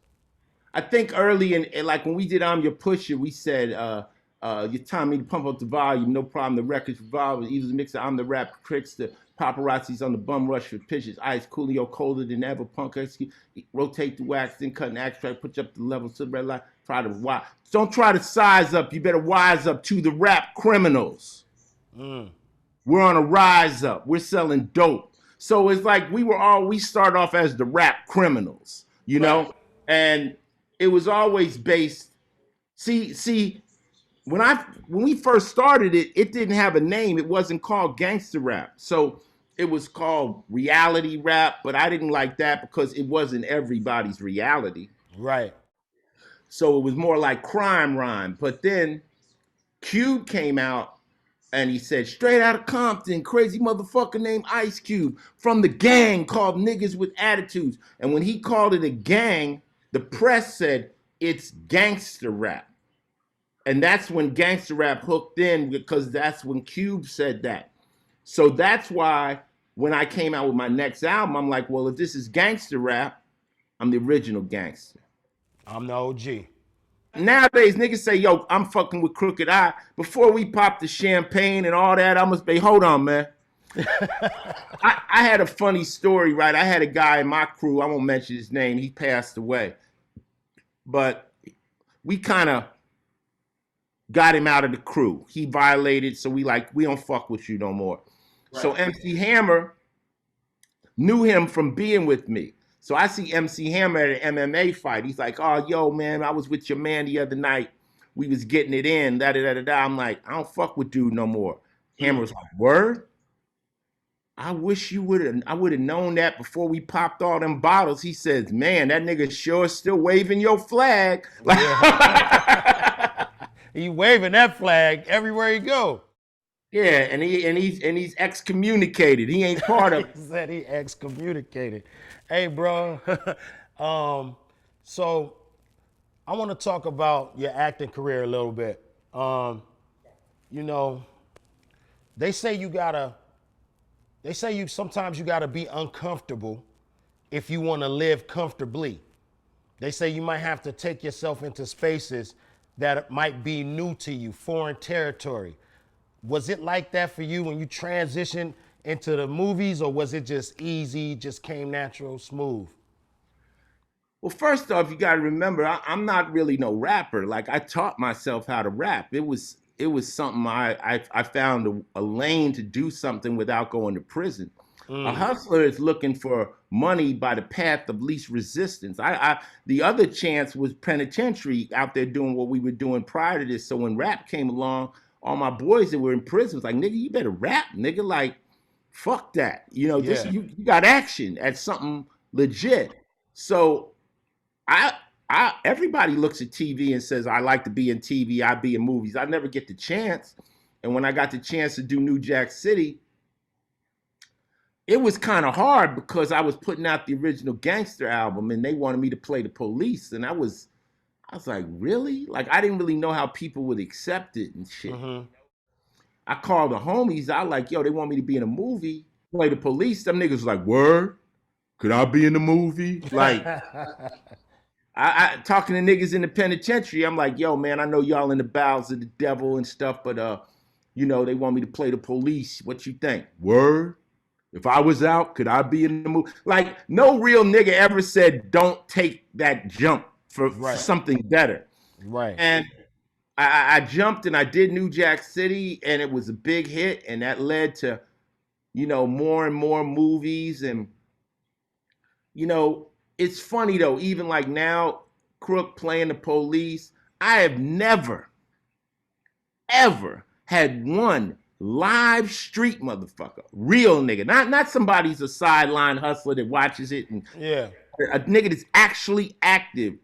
I think early in like when we did I'm Your Pusher, we said, your time me to pump up the volume, no problem, the record's revolver, Evil's mixer, I'm the rap trickster, paparazzi's on the bum rush for pictures, Ice, Coolio colder than ever, punk, rotate the wax, then cut an extract, put you up the level to the red light, try to wise. Don't try to size up, you better wise up to the rap criminals. We're on a rise up. We're selling dope. So it's like we start off as the rap criminals, you know? And it was always based. See, when we first started it, it didn't have a name. It wasn't called gangster rap. So it was called reality rap, but I didn't like that because it wasn't everybody's reality. Right. So it was more like crime rhyme. But then Cube came out, and he said, straight out of Compton, crazy motherfucker named Ice Cube from the gang called Niggas with Attitudes. And when he called it a gang, the press said it's gangster rap. And that's when gangster rap hooked in, because that's when Cube said that. So that's why when I came out with my next album, I'm like, well, if this is gangster rap, I'm the original gangster. I'm the OG. Nowadays, niggas say, yo, I'm fucking with Crooked Eye. Before we pop the champagne and all that, I must be, hold on, man. I had a funny story, right? I had a guy in my crew, I won't mention his name, he passed away. But we kind of got him out of the crew. He violated, so we don't fuck with you no more. Right. So MC Hammer knew him from being with me. So I see MC Hammer at an MMA fight. He's like, oh, yo, man, I was with your man the other night. We was getting it in, da-da-da-da-da. I'm like, I don't fuck with dude no more. Hammer was like, word? I wish I would have known that before we popped all them bottles. He says, man, that nigga sure still waving your flag. Yeah. He waving that flag everywhere he go. Yeah, and he's excommunicated. He ain't part of it. He said he excommunicated. Hey, bro. So I want to talk about your acting career a little bit. You know, they say sometimes you gotta be uncomfortable if you want to live comfortably. They say you might have to take yourself into spaces that might be new to you, foreign territory. Was it like that for you when you transitioned into the movies, or was it just easy, just came natural, smooth? Well, first off, you got to remember, I'm not really no rapper. Like, I taught myself how to rap. It was something I found a lane to do something without going to prison. A hustler is looking for money by the path of least resistance. The other chance was penitentiary, out there doing what we were doing prior to this. So when rap came along, all my boys that were in prison was like, nigga, you better rap, nigga. Like, fuck that. You know, this Yeah. you got action at something legit. So everybody looks at TV and says, I like to be in TV, I be in movies. I never get the chance. And when I got the chance to do New Jack City, it was kind of hard because I was putting out the original Gangster album and they wanted me to play the police. And I was like, really? Like, I didn't really know how people would accept it and shit. I called the homies. I like, yo, they want me to be in a movie, play the police. Them niggas was like, word? Could I be in the movie? Like, I talking to niggas in the penitentiary. I'm like, yo, man, I know y'all in the bowels of the devil and stuff, but you know, they want me to play the police. What you think? Word? If I was out, could I be in the movie? Like, no real nigga ever said, don't take that jump for something better. Right. And I jumped and I did New Jack City, and it was a big hit, and that led to, you know, more and more movies. And, you know, it's funny though, even like now, Crook playing the police, I have never, ever had one live street motherfucker, real nigga, not somebody's a sideline hustler that watches it, and a nigga that's actually active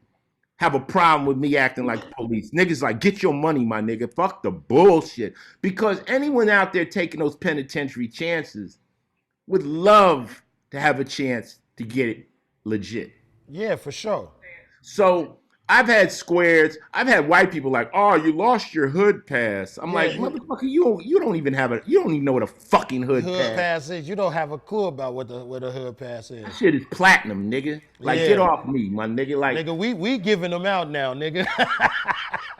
have a problem with me acting like the police. Niggas like, get your money, my nigga. Fuck the bullshit. Because anyone out there taking those penitentiary chances would love to have a chance to get it legit. Yeah, for sure. So I've had squares. I've had white people like, oh, you lost your hood pass. I'm like, motherfucker, you don't even know what a fucking hood pass is. You don't have a clue about what a hood pass is. That shit is platinum, nigga. Like, get off me, my nigga. Like, nigga, we giving them out now, nigga.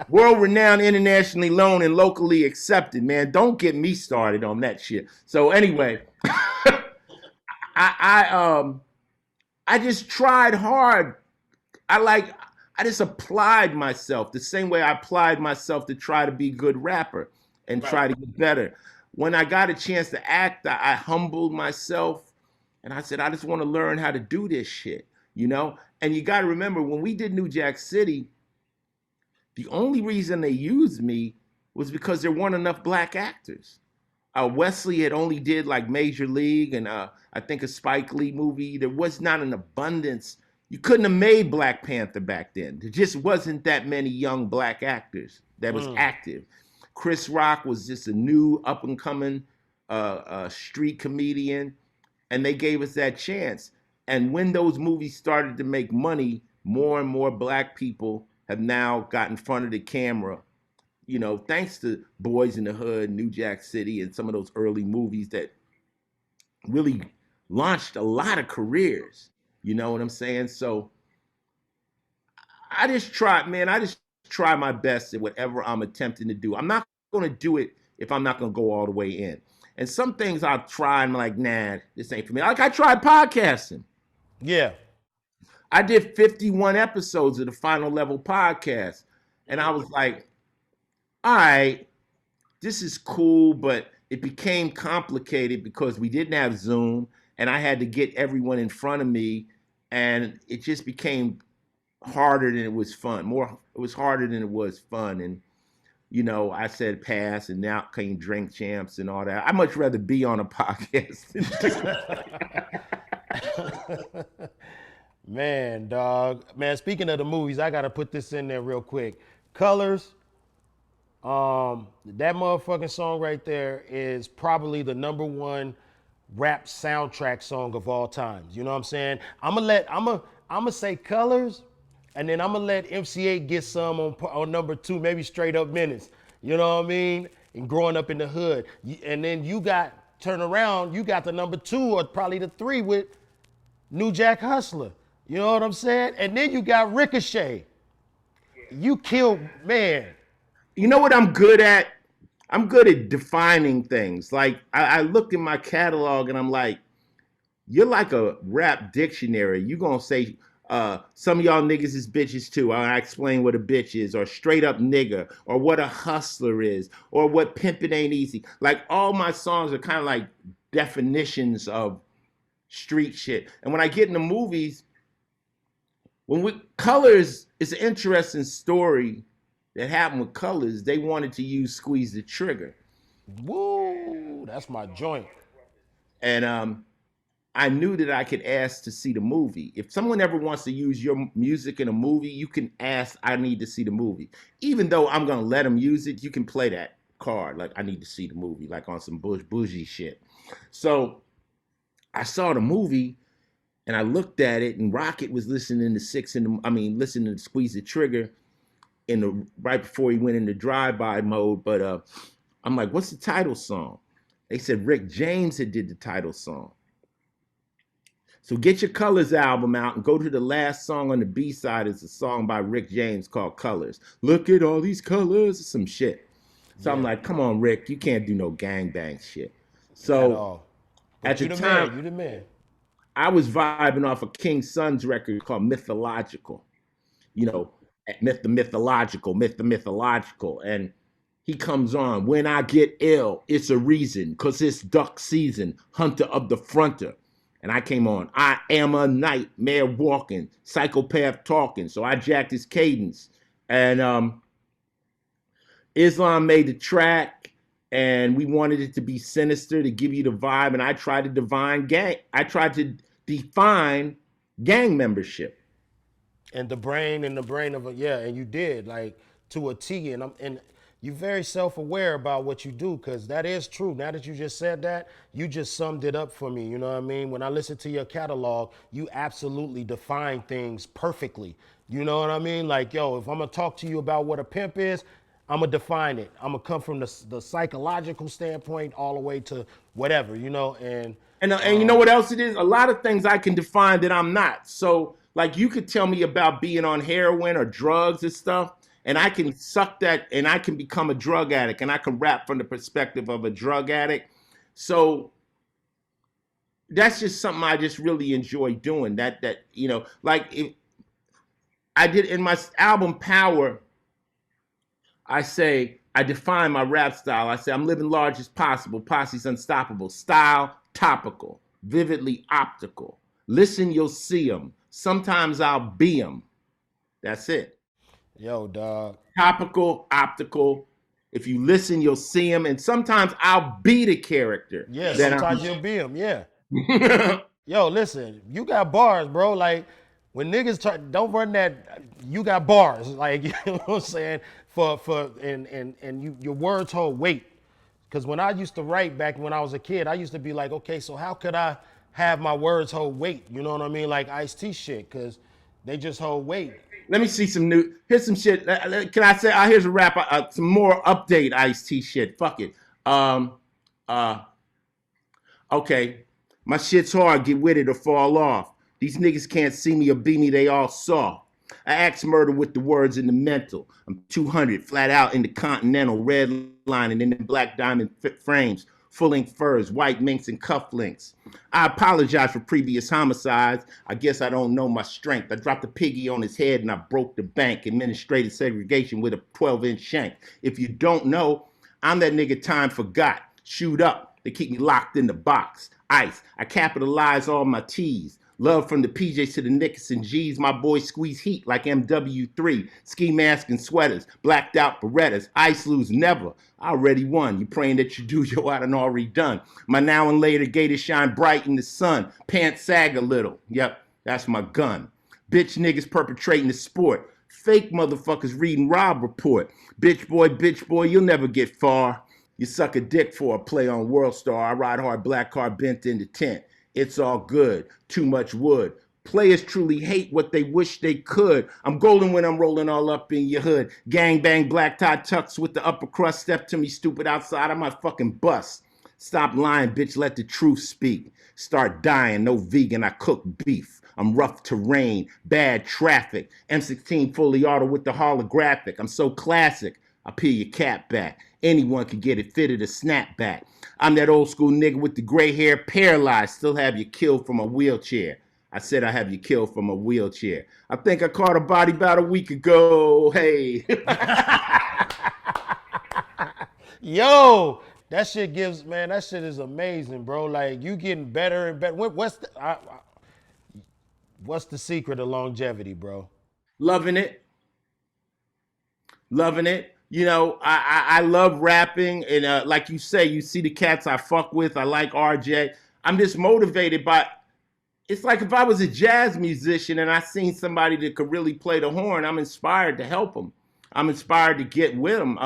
World-renowned, internationally known, and locally accepted, man. Don't get me started on that shit. So anyway, I just tried hard. I just applied myself the same way I applied myself to try to be a good rapper and try to get better. When I got a chance to act, I humbled myself and I said, I just want to learn how to do this shit, you know? And you got to remember, when we did New Jack City, the only reason they used me was because there weren't enough black actors. Wesley had only did like Major League and I think a Spike Lee movie. There was not an abundance. You couldn't have made Black Panther back then. There just wasn't that many young black actors that was active. Chris Rock was just a new up-and-coming street comedian, and they gave us that chance. And when those movies started to make money, more and more black people have now got in front of the camera, you know, thanks to Boys in the Hood, New Jack City, and some of those early movies that really launched a lot of careers. You know what I'm saying? So I just try my best at whatever I'm attempting to do. I'm not going to do it if I'm not going to go all the way in. And some things I'll try and I'm like, nah, this ain't for me. Like, I tried podcasting. Yeah. I did 51 episodes of the Final Level podcast. And I was like, all right, this is cool, but it became complicated because we didn't have Zoom and I had to get everyone in front of me, and it just became harder than it was fun. It was harder than it was fun. And, you know, I said pass, and now came Drink Champs and all that. I'd much rather be on a podcast than Man, dog. Man, speaking of the movies, I got to put this in there real quick. Colors, that motherfucking song right there is probably the #1 rap soundtrack song of all time. You know what I'm saying? I'm gonna say Colors, and then I'm gonna let MC8 get some on #2, maybe Straight Up Menace. You know what I mean? And Growing Up in the Hood. And then you got, turn around, you got the #2 or probably the 3 with New Jack Hustler. You know what I'm saying? And then you got Ricochet. you killed, man. You know what I'm good at? I'm good at defining things. Like I look in my catalog and I'm like, you're like a rap dictionary. You gonna say some of y'all niggas is bitches too. I explain what a bitch is, or straight up nigga, or what a hustler is, or what pimping ain't easy. Like all my songs are kind of like definitions of street shit. And when I get into movies, Colors, it's an interesting story that happened with Colors. They wanted to use Squeeze the Trigger. Woo, that's my joint. And I knew that I could ask to see the movie. If someone ever wants to use your music in a movie, you can ask, I need to see the movie. Even though I'm going to let them use it, you can play that card. Like, I need to see the movie, like on some bougie shit. So I saw the movie and I looked at it, and Rocket was listening to listening to Squeeze the Trigger right before he went into drive-by mode. But I'm like, what's the title song? They said Rick James had did the title song. So get your Colors album out and go to the last song on the B-side. It's a song by Rick James called Colors. Look at all these colors, some shit. So yeah. I'm like, come on, Rick, you can't do no gangbang shit. So at the time, you the man. I was vibing off of King Son's record called Mythological. You know, the mythological. And he comes on, when I get ill, it's a reason, because it's duck season, hunter of the fronter. And I came on, I am a nightmare walking, psychopath talking. So I jacked his cadence. And Islam made the track, and we wanted it to be sinister to give you the vibe. And I tried to define gang membership. And the brain of and you did, like, to a T. And you're very self-aware about what you do, because that is true. Now that you just said that, you just summed it up for me. You know what I mean? When I listen to your catalog, you absolutely define things perfectly. You know what I mean? Like, yo, if I'm gonna talk to you about what a pimp is, I'm gonna define it. I'm gonna come from the psychological standpoint all the way to whatever, you know. And you know what else it is? A lot of things I can define that I'm not. So, like, you could tell me about being on heroin or drugs and stuff, and I can suck that, and I can become a drug addict, and I can rap from the perspective of a drug addict. So that's just something I just really enjoy doing. That you know, like I did in my album Power, I define my rap style. I say I'm living large as possible, posse's unstoppable, style topical, vividly optical. Listen, you'll see them. Sometimes I'll be them. That's it. Yo, dog. Topical, optical. If you listen, you'll see them. And sometimes I'll be the character. Yeah, sometimes you'll be them. Yeah. Yo, listen, you got bars, bro. Like, when niggas don't run that, you got bars. Like, you know what I'm saying? And your words hold weight. Because when I used to write back when I was a kid, I used to be like, okay, so how could I have my words hold weight? You know what I mean? Like Ice-T shit, because they just hold weight. Let me see here's some shit. Can I say, here's a rap, some more update Ice-T shit. Fuck it. Okay. My shit's hard, get with it or fall off. These niggas can't see me or be me, they all saw. I axe murder with the words in the mental. I'm 200, flat out in the Continental, red line and in the black diamond frames, full-length furs, white minks and cufflinks. I apologize for previous homicides. I guess I don't know my strength. I dropped a piggy on his head and I broke the bank. Administrative segregation with a 12-inch shank. If you don't know, I'm that nigga time forgot. Shoot up. They keep me locked in the box. Ice. I capitalize all my T's. Love from the PJs to the Knicks and G's. My boys squeeze heat like MW3. Ski mask and sweaters. Blacked out Berettas. Ice lose never. I already won. You praying that you do your I done already done. My now and later gators shine bright in the sun. Pants sag a little. Yep, that's my gun. Bitch niggas perpetrating the sport. Fake motherfuckers reading Rob Report. Bitch boy, you'll never get far. You suck a dick for a play on World Star. I ride hard, black car bent in the tent. It's all good. Too much wood. Players truly hate what they wish they could. I'm golden when I'm rolling all up in your hood. Gang bang, black tie tucks with the upper crust. Step to me stupid outside, I might fucking bust. Stop lying, bitch, let the truth speak. Start dying, no vegan, I cook beef. I'm rough terrain, bad traffic. M16 fully auto with the holographic. I'm so classic, I peel your cap back. Anyone can get it fitted a snapback. I'm that old school nigga with the gray hair, paralyzed, still have you killed from a wheelchair. I said I have you killed from a wheelchair. I think I caught a body about a week ago. Hey. Yo, that shit gives, man, that shit is amazing, bro. Like, you getting better and better. What's the secret of longevity, bro? Loving it. Loving it. You know, I love rapping. And like you say, you see the cats I fuck with. I like RJ. I'm just motivated by, it's like if I was a jazz musician and I seen somebody that could really play the horn, I'm inspired to help them. I'm inspired to get with them.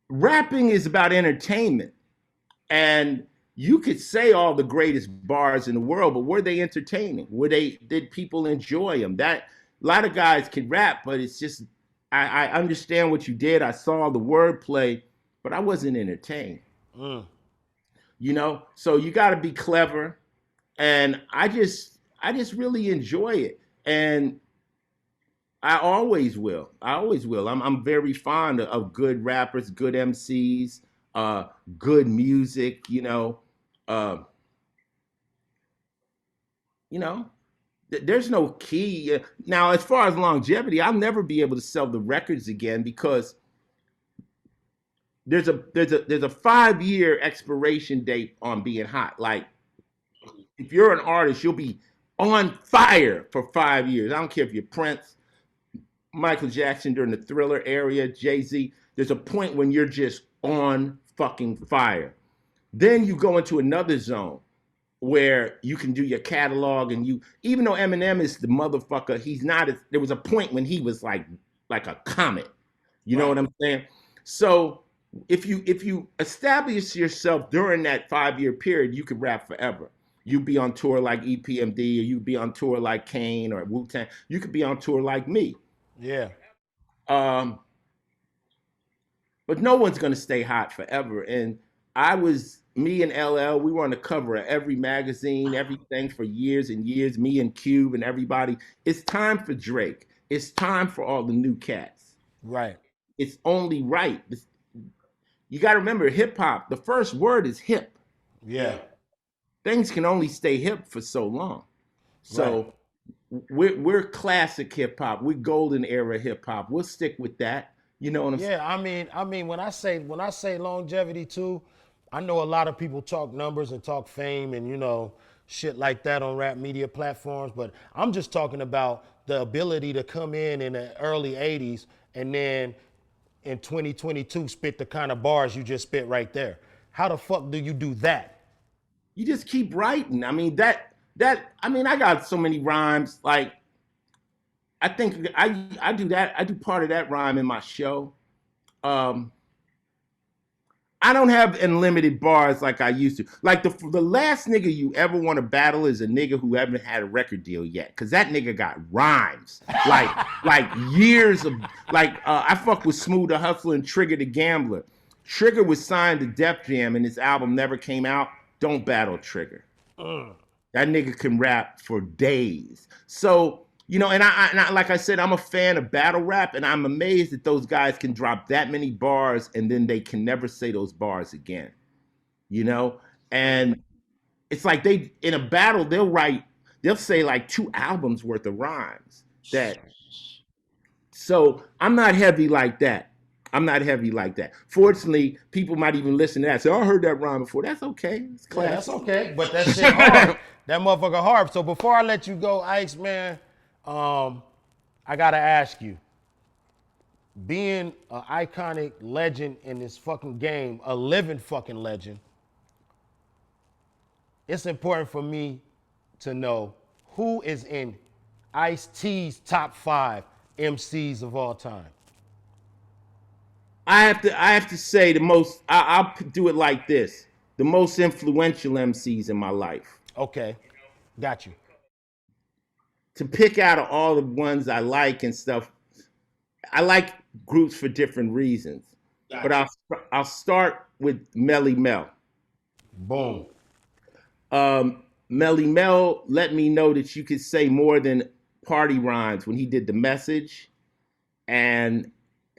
Rapping is about entertainment. And you could say all the greatest bars in the world, but were they entertaining? Did people enjoy them? That a lot of guys can rap, but it's just, I understand what you did. I saw the wordplay, but I wasn't entertained. You know, so you got to be clever, and I just really enjoy it, and I always will. I'm very fond of good rappers, good MCs, good music. There's no key. Now, as far as longevity, I'll never be able to sell the records again because there's a 5-year expiration date on being hot. Like, if you're an artist, you'll be on fire for 5 years. I don't care if you're Prince, Michael Jackson during the Thriller era, Jay-Z. There's a point when you're just on fucking fire. Then you go into another zone where you can do your catalog, and even though Eminem is the motherfucker, he's not. There was a point when he was like a comet. You know what I'm saying? So if you establish yourself during that 5-year period, you could rap forever. You'd be on tour like EPMD, or you'd be on tour like Kane or Wu-Tang. You could be on tour like me. Yeah. But no one's gonna stay hot forever. And me and LL, we were on the cover of every magazine, everything for years and years, me and Cube and everybody. It's time for Drake. It's time for all the new cats. Right. It's only right. You got to remember, hip hop, the first word is hip. Yeah. Things can only stay hip for so long. So we're classic hip hop. We're golden era hip hop. We'll stick with that. You know what I'm saying? Yeah, I mean, when I say longevity too, I know a lot of people talk numbers and talk fame and shit like that on rap media platforms, but I'm just talking about the ability to come in the early 80s and then in 2022 spit the kind of bars you just spit right there. How the fuck do you do that? You just keep writing. I mean, I got so many rhymes. Like, I think I do that. I do part of that rhyme in my show. I don't have unlimited bars like I used to. Like the last nigga you ever want to battle is a nigga who haven't had a record deal yet, cause that nigga got rhymes, like years of I fuck with Smooth the Hustler and Trigger the Gambler. Trigger was signed to Def Jam and his album never came out. Don't battle Trigger. That nigga can rap for days. So. And I like I said, I'm a fan of battle rap, and I'm amazed that those guys can drop that many bars and then they can never say those bars again. And it's like in a battle, they'll say like 2 albums worth of rhymes. So I'm not heavy like that. Fortunately, people might even listen to that. Say, I heard that rhyme before. That's okay. It's classic. Yeah, that's okay. But that shit hard. That motherfucker hard. So before I let you go, Ice Man, I gotta ask you, being an iconic legend in this fucking game, a living fucking legend, it's important for me to know who is in Ice-T's top 5 MCs of all time. I have to say the most. I'll do it like this: the most influential MCs in my life. Okay, got you. To pick out of all the ones I like and stuff, I like groups for different reasons. Gotcha. But I'll start with Melly Mel. Boom. Melly Mel let me know that you could say more than party rhymes when he did the message, and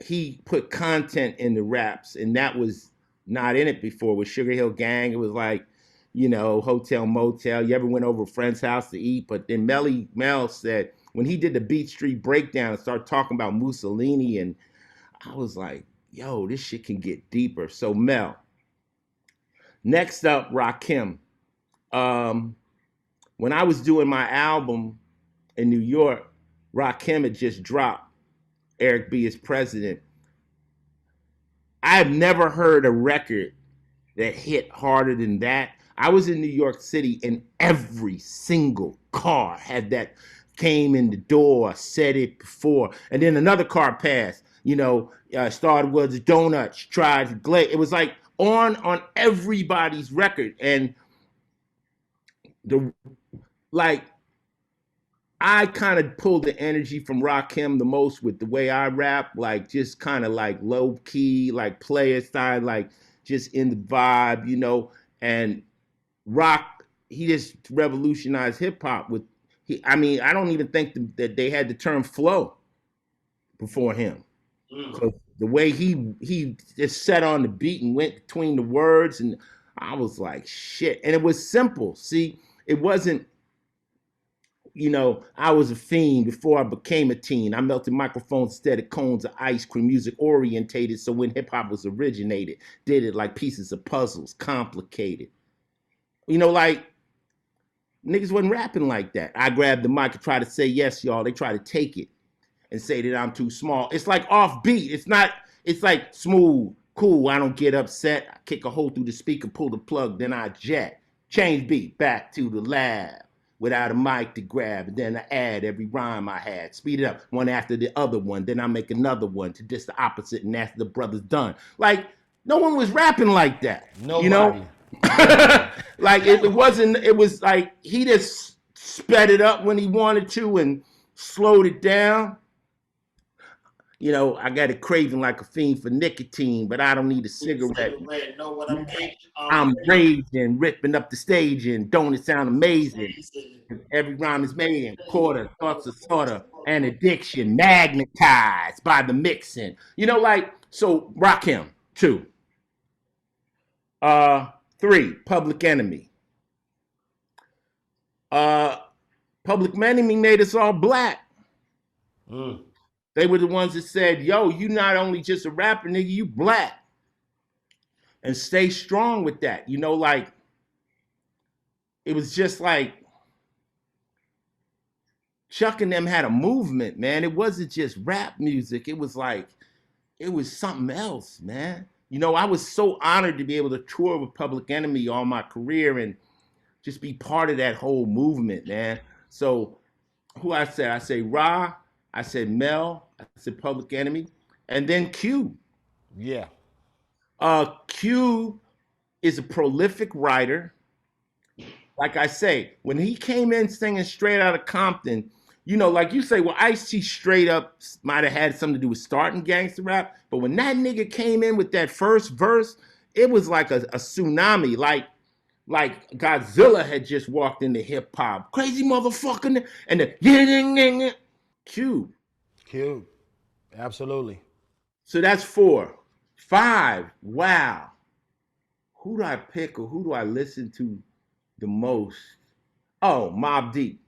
he put content in the raps, and that was not in it before. With Sugar Hill Gang, it was like, you know, hotel, motel. You ever went over a friend's house to eat? But then Melly Mel said when he did the Beat Street Breakdown and started talking about Mussolini, and I was like, yo, this shit can get deeper. So Mel. Next up, Rakim. When I was doing my album in New York, Rakim had just dropped Eric B. as President. I've never heard a record that hit harder than that. I was in New York City and every single car had that, came in the door, said it before, and then another car passed, you know, started with donuts, tried glaze. It was like on everybody's record. And I kind of pulled the energy from Rakim the most with the way I rap, like just kind of like low key, like player style, like just in the vibe, you know. And Rock, he just revolutionized hip hop with, I mean, I don't even think that they had the term flow before him. So the way he just set on the beat and went between the words, and I was like, shit. And it was simple. See, it wasn't, you know, I was a fiend before I became a teen. I melted microphones instead of cones of ice cream, music orientated. So when hip hop was originated, did it like pieces of puzzles, complicated. You know, like niggas wasn't rapping like that. I grabbed the mic and tried to say yes, y'all. They try to take it and say that I'm too small. It's like off beat. It's not, it's like smooth, cool. I don't get upset. I kick a hole through the speaker, pull the plug, then I jet. Change beat, back to the lab. Without a mic to grab, and then I add every rhyme I had. Speed it up, one after the other one. Then I make another one to just the opposite, and after the brother's done. Like, no one was rapping like that. Nobody. You know? Like, it wasn't, it was like, he just sped it up when he wanted to and slowed it down. You know, I got a craving like a fiend for nicotine, but I don't need a cigarette. Know what I'm thinking? I'm raging, ripping up the stage, and don't it sound amazing? Every rhyme is made in quarter, thoughts of sorta, and addiction, magnetized by the mixing. You know, like, so Rakim, 2. 3, Public Enemy. Public Enemy made us all black. They were the ones that said, yo, you not only just a rapper, nigga, you black. And stay strong with that. You know, like, it was just like, Chuck and them had a movement, man. It wasn't just rap music. It was like, it was something else, man. You know, I was so honored to be able to tour with Public Enemy all my career and just be part of that whole movement, man. So who I say Ra, I said Mel, I said Public Enemy, and then Q. Yeah. Q is a prolific writer. Like I say, when he came in singing straight out of Compton, you know, like you say, well, Ice-T straight up might have had something to do with starting gangster rap, but when that nigga came in with that first verse, it was like a tsunami, like Godzilla had just walked into hip hop. Crazy motherfucker, and the Q. Absolutely. So that's 4. 5, wow. Who do I pick or who do I listen to the most? Oh, Mob Deep.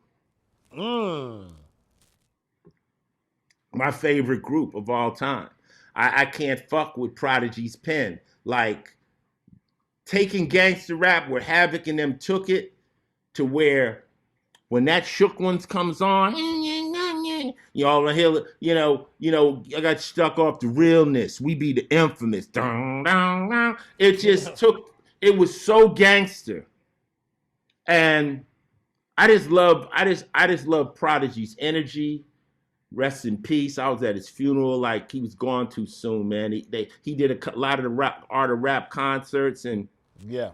My favorite group of all time. I can't fuck with Prodigy's pen. Like, taking gangster rap where Havoc and them took it to where when that Shook Ones comes on, you all hear, you know, I got stuck off the realness. We be the infamous. It just took, it was so gangster. And I just love Prodigy's energy. Rest in peace. I was at his funeral, like he was gone too soon, man. He did a lot of the art of rap concerts, and yeah.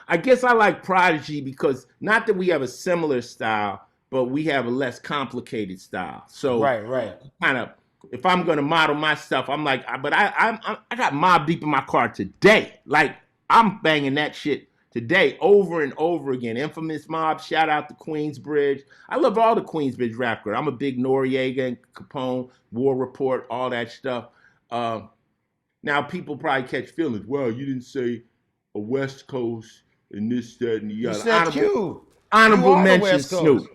I guess I like Prodigy because not that we have a similar style, but we have a less complicated style. So right. Kind of, if I'm gonna model my stuff, I'm like, but I got Mobb Deep in my car today. Like, I'm banging that shit today over and over again. Infamous Mob, shout out to Queensbridge. I love all the Queensbridge rap groups. I'm a big Noriega and Capone, War Report, all that stuff. Now people probably catch feelings. Well, you didn't say a West Coast and this, that, and the other. You said Q. Honorable mention Snoop.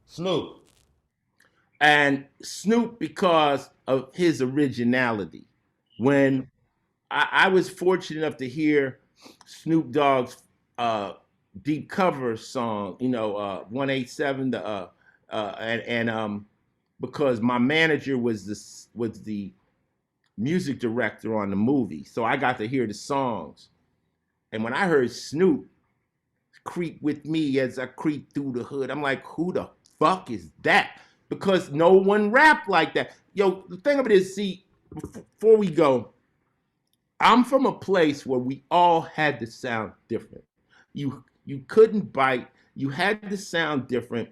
Snoop. And Snoop because of his originality. When I was fortunate enough to hear Snoop Dogg's deep cover song, 187, because my manager was the music director on the movie, so I got to hear the songs. And when I heard Snoop creep with me as I creep through the hood, I'm like, who the fuck is that? Because no one rapped like that. Yo, the thing of it is, see, before we go, I'm from a place where we all had to sound different. You couldn't bite. You had to sound different.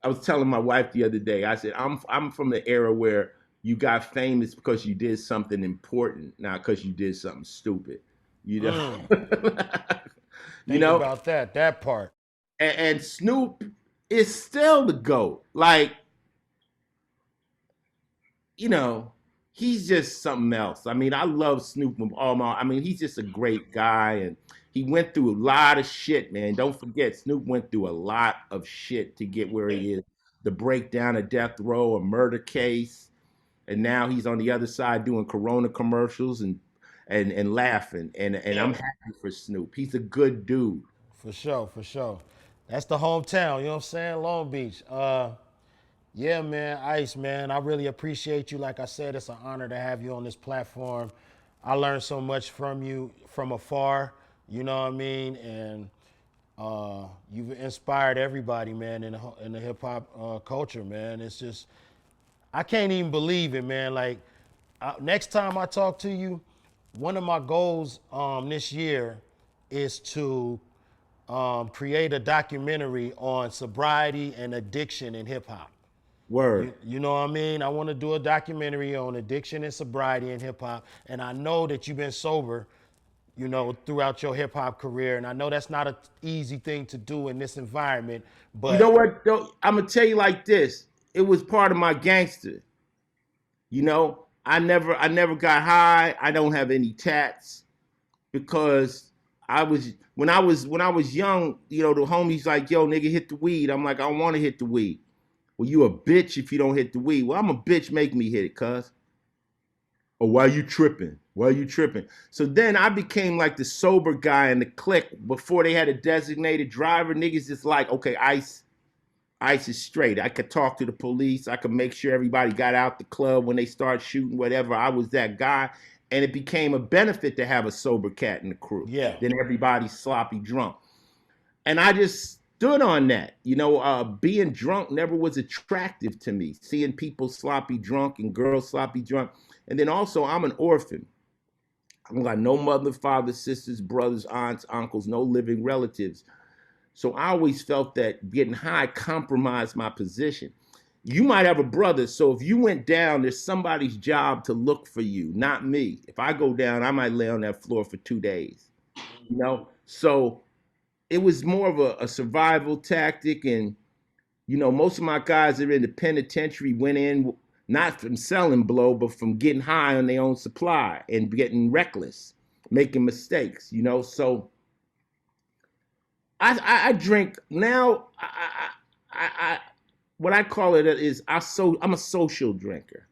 I was telling my wife the other day, I said, I'm from the era where you got famous because you did something important, not because you did something stupid. You know? Think about that part. And Snoop is still the GOAT. Like, he's just something else. I mean, I love Snoop with all my, he's just a great guy, and he went through a lot of shit, man. Don't forget, Snoop went through a lot of shit to get where he is. The breakdown of Death Row, a murder case, and now he's on the other side doing Corona commercials and laughing. And I'm happy for Snoop. He's a good dude. For sure. That's the hometown, you know what I'm saying? Long Beach. Yeah, man, Ice, man, I really appreciate you. Like I said, it's an honor to have you on this platform. I learned so much from you from afar, you know what I mean? And you've inspired everybody, man, in the hip hop culture, man. It's just, I can't even believe it, man. Like, next time I talk to you, one of my goals this year is to create a documentary on sobriety and addiction in hip hop. Word. You know what I mean? I want to do a documentary on addiction and sobriety in hip hop. And I know that you've been sober, throughout your hip hop career. And I know that's not an easy thing to do in this environment. But you know what? Though, I'm gonna tell you like this. It was part of my gangster. I never got high. I don't have any tats because when I was young, the homies like, yo, nigga, hit the weed. I'm like, I don't want to hit the weed. Well, you a bitch if you don't hit the weed. Well, I'm a bitch, make me hit it, cuz. Or why you tripping? Why you tripping? So then I became like the sober guy in the clique. Before they had a designated driver, niggas just like, okay, Ice is straight. I could talk to the police. I could make sure everybody got out the club when they start shooting, whatever. I was that guy. And it became a benefit to have a sober cat in the crew. Yeah. Then everybody's sloppy drunk. And I just stood on that. Being drunk never was attractive to me. Seeing people sloppy drunk and girls sloppy drunk. And then also, I'm an orphan. I've got no mother, father, sisters, brothers, aunts, uncles, no living relatives. So I always felt that getting high compromised my position. You might have a brother, so if you went down, there's somebody's job to look for you, not me. If I go down, I might lay on that floor for 2 days. So it was more of a survival tactic. And, most of my guys that are in the penitentiary went in not from selling blow, but from getting high on their own supply and getting reckless, making mistakes, So I drink now. What I call it is I'm a social drinker.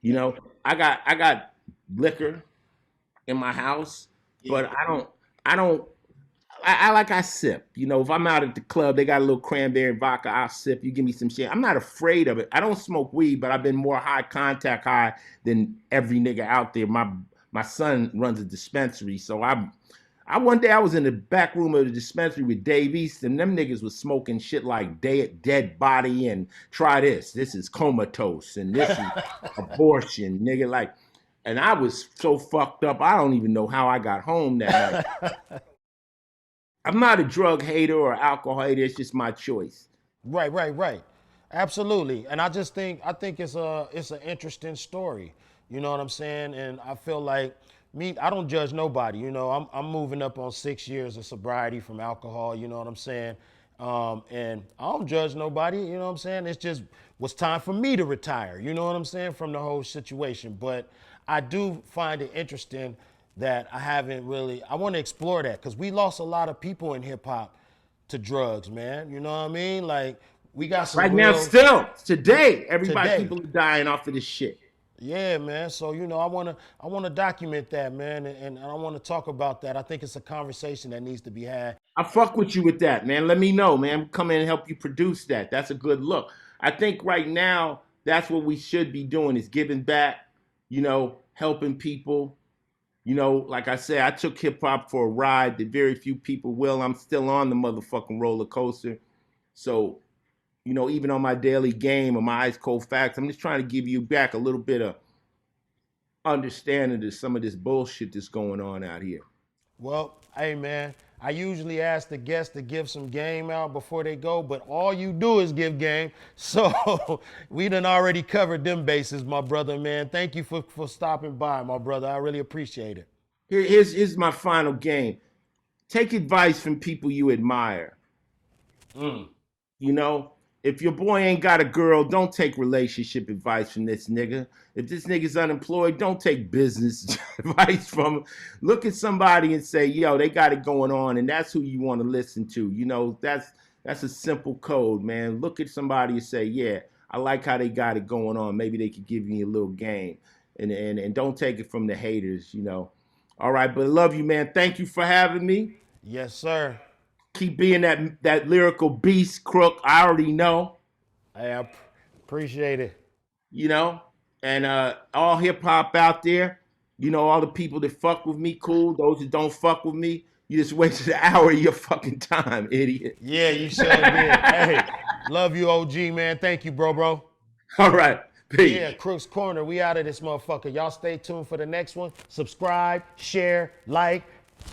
I got liquor in my house, but I sip. If I'm out at the club, they got a little cranberry vodka, I'll sip. You give me some shit. I'm not afraid of it. I don't smoke weed, but I've been more high contact high than every nigga out there. My son runs a dispensary, so one day I was in the back room of the dispensary with Dave East, and them niggas was smoking shit like dead body and try this. This is comatose, and this is abortion, nigga. Like, and I was so fucked up, I don't even know how I got home that night. I'm not a drug hater or alcohol hater. It's just my choice. Right. Absolutely. And I think it's an interesting story. You know what I'm saying? And I feel like I don't judge nobody. You know, I'm moving up on 6 years of sobriety from alcohol. You know what I'm saying? And I don't judge nobody. You know what I'm saying? It's just was time for me to retire. You know what I'm saying? From the whole situation. But I do find it interesting that I haven't really. I want to explore that because we lost a lot of people in hip hop to drugs, man. You know what I mean? Like we got some Right real, now, still today, Today. people are dying off of this shit. Yeah, man. So I wanna document that, man, and I want to talk about that. I think it's a conversation that needs to be had. I fuck with you with that, man. Let me know, man. Come in and help you produce that. That's a good look. I think right now that's what we should be doing is giving back, helping people. Like I said, I took hip hop for a ride that very few people will. I'm still on the motherfucking roller coaster. So, even on my daily game or my ice cold facts, I'm just trying to give you back a little bit of understanding to some of this bullshit that's going on out here. Well, hey, man, I usually ask the guests to give some game out before they go, but all you do is give game. So we done already covered them bases, my brother, man. Thank you for stopping by, my brother. I really appreciate it. Here's my final game. Take advice from people you admire. If your boy ain't got a girl, don't take relationship advice from this nigga. If this nigga's unemployed, don't take business advice from him. Look at somebody and say, yo, they got it going on, and that's who you want to listen to. That's a simple code, man. Look at somebody and say, yeah, I like how they got it going on. Maybe they could give you a little game. And don't take it from the haters, All right, but I love you, man. Thank you for having me. Yes, sir. Keep being that lyrical beast, Crook. I already know. Hey, I appreciate it. And all hip hop out there, all the people that fuck with me, cool. Those that don't fuck with me, you just wasted an hour of your fucking time, idiot. Yeah, you sure did. Hey, love you, OG, man. Thank you, bro. All right. Peace. Yeah, Crooks Corner. We out of this motherfucker. Y'all stay tuned for the next one. Subscribe, share, like,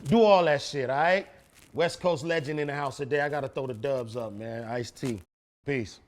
do all that shit, all right? West Coast legend in the house today. I got to throw the dubs up, man. Ice-T. Peace.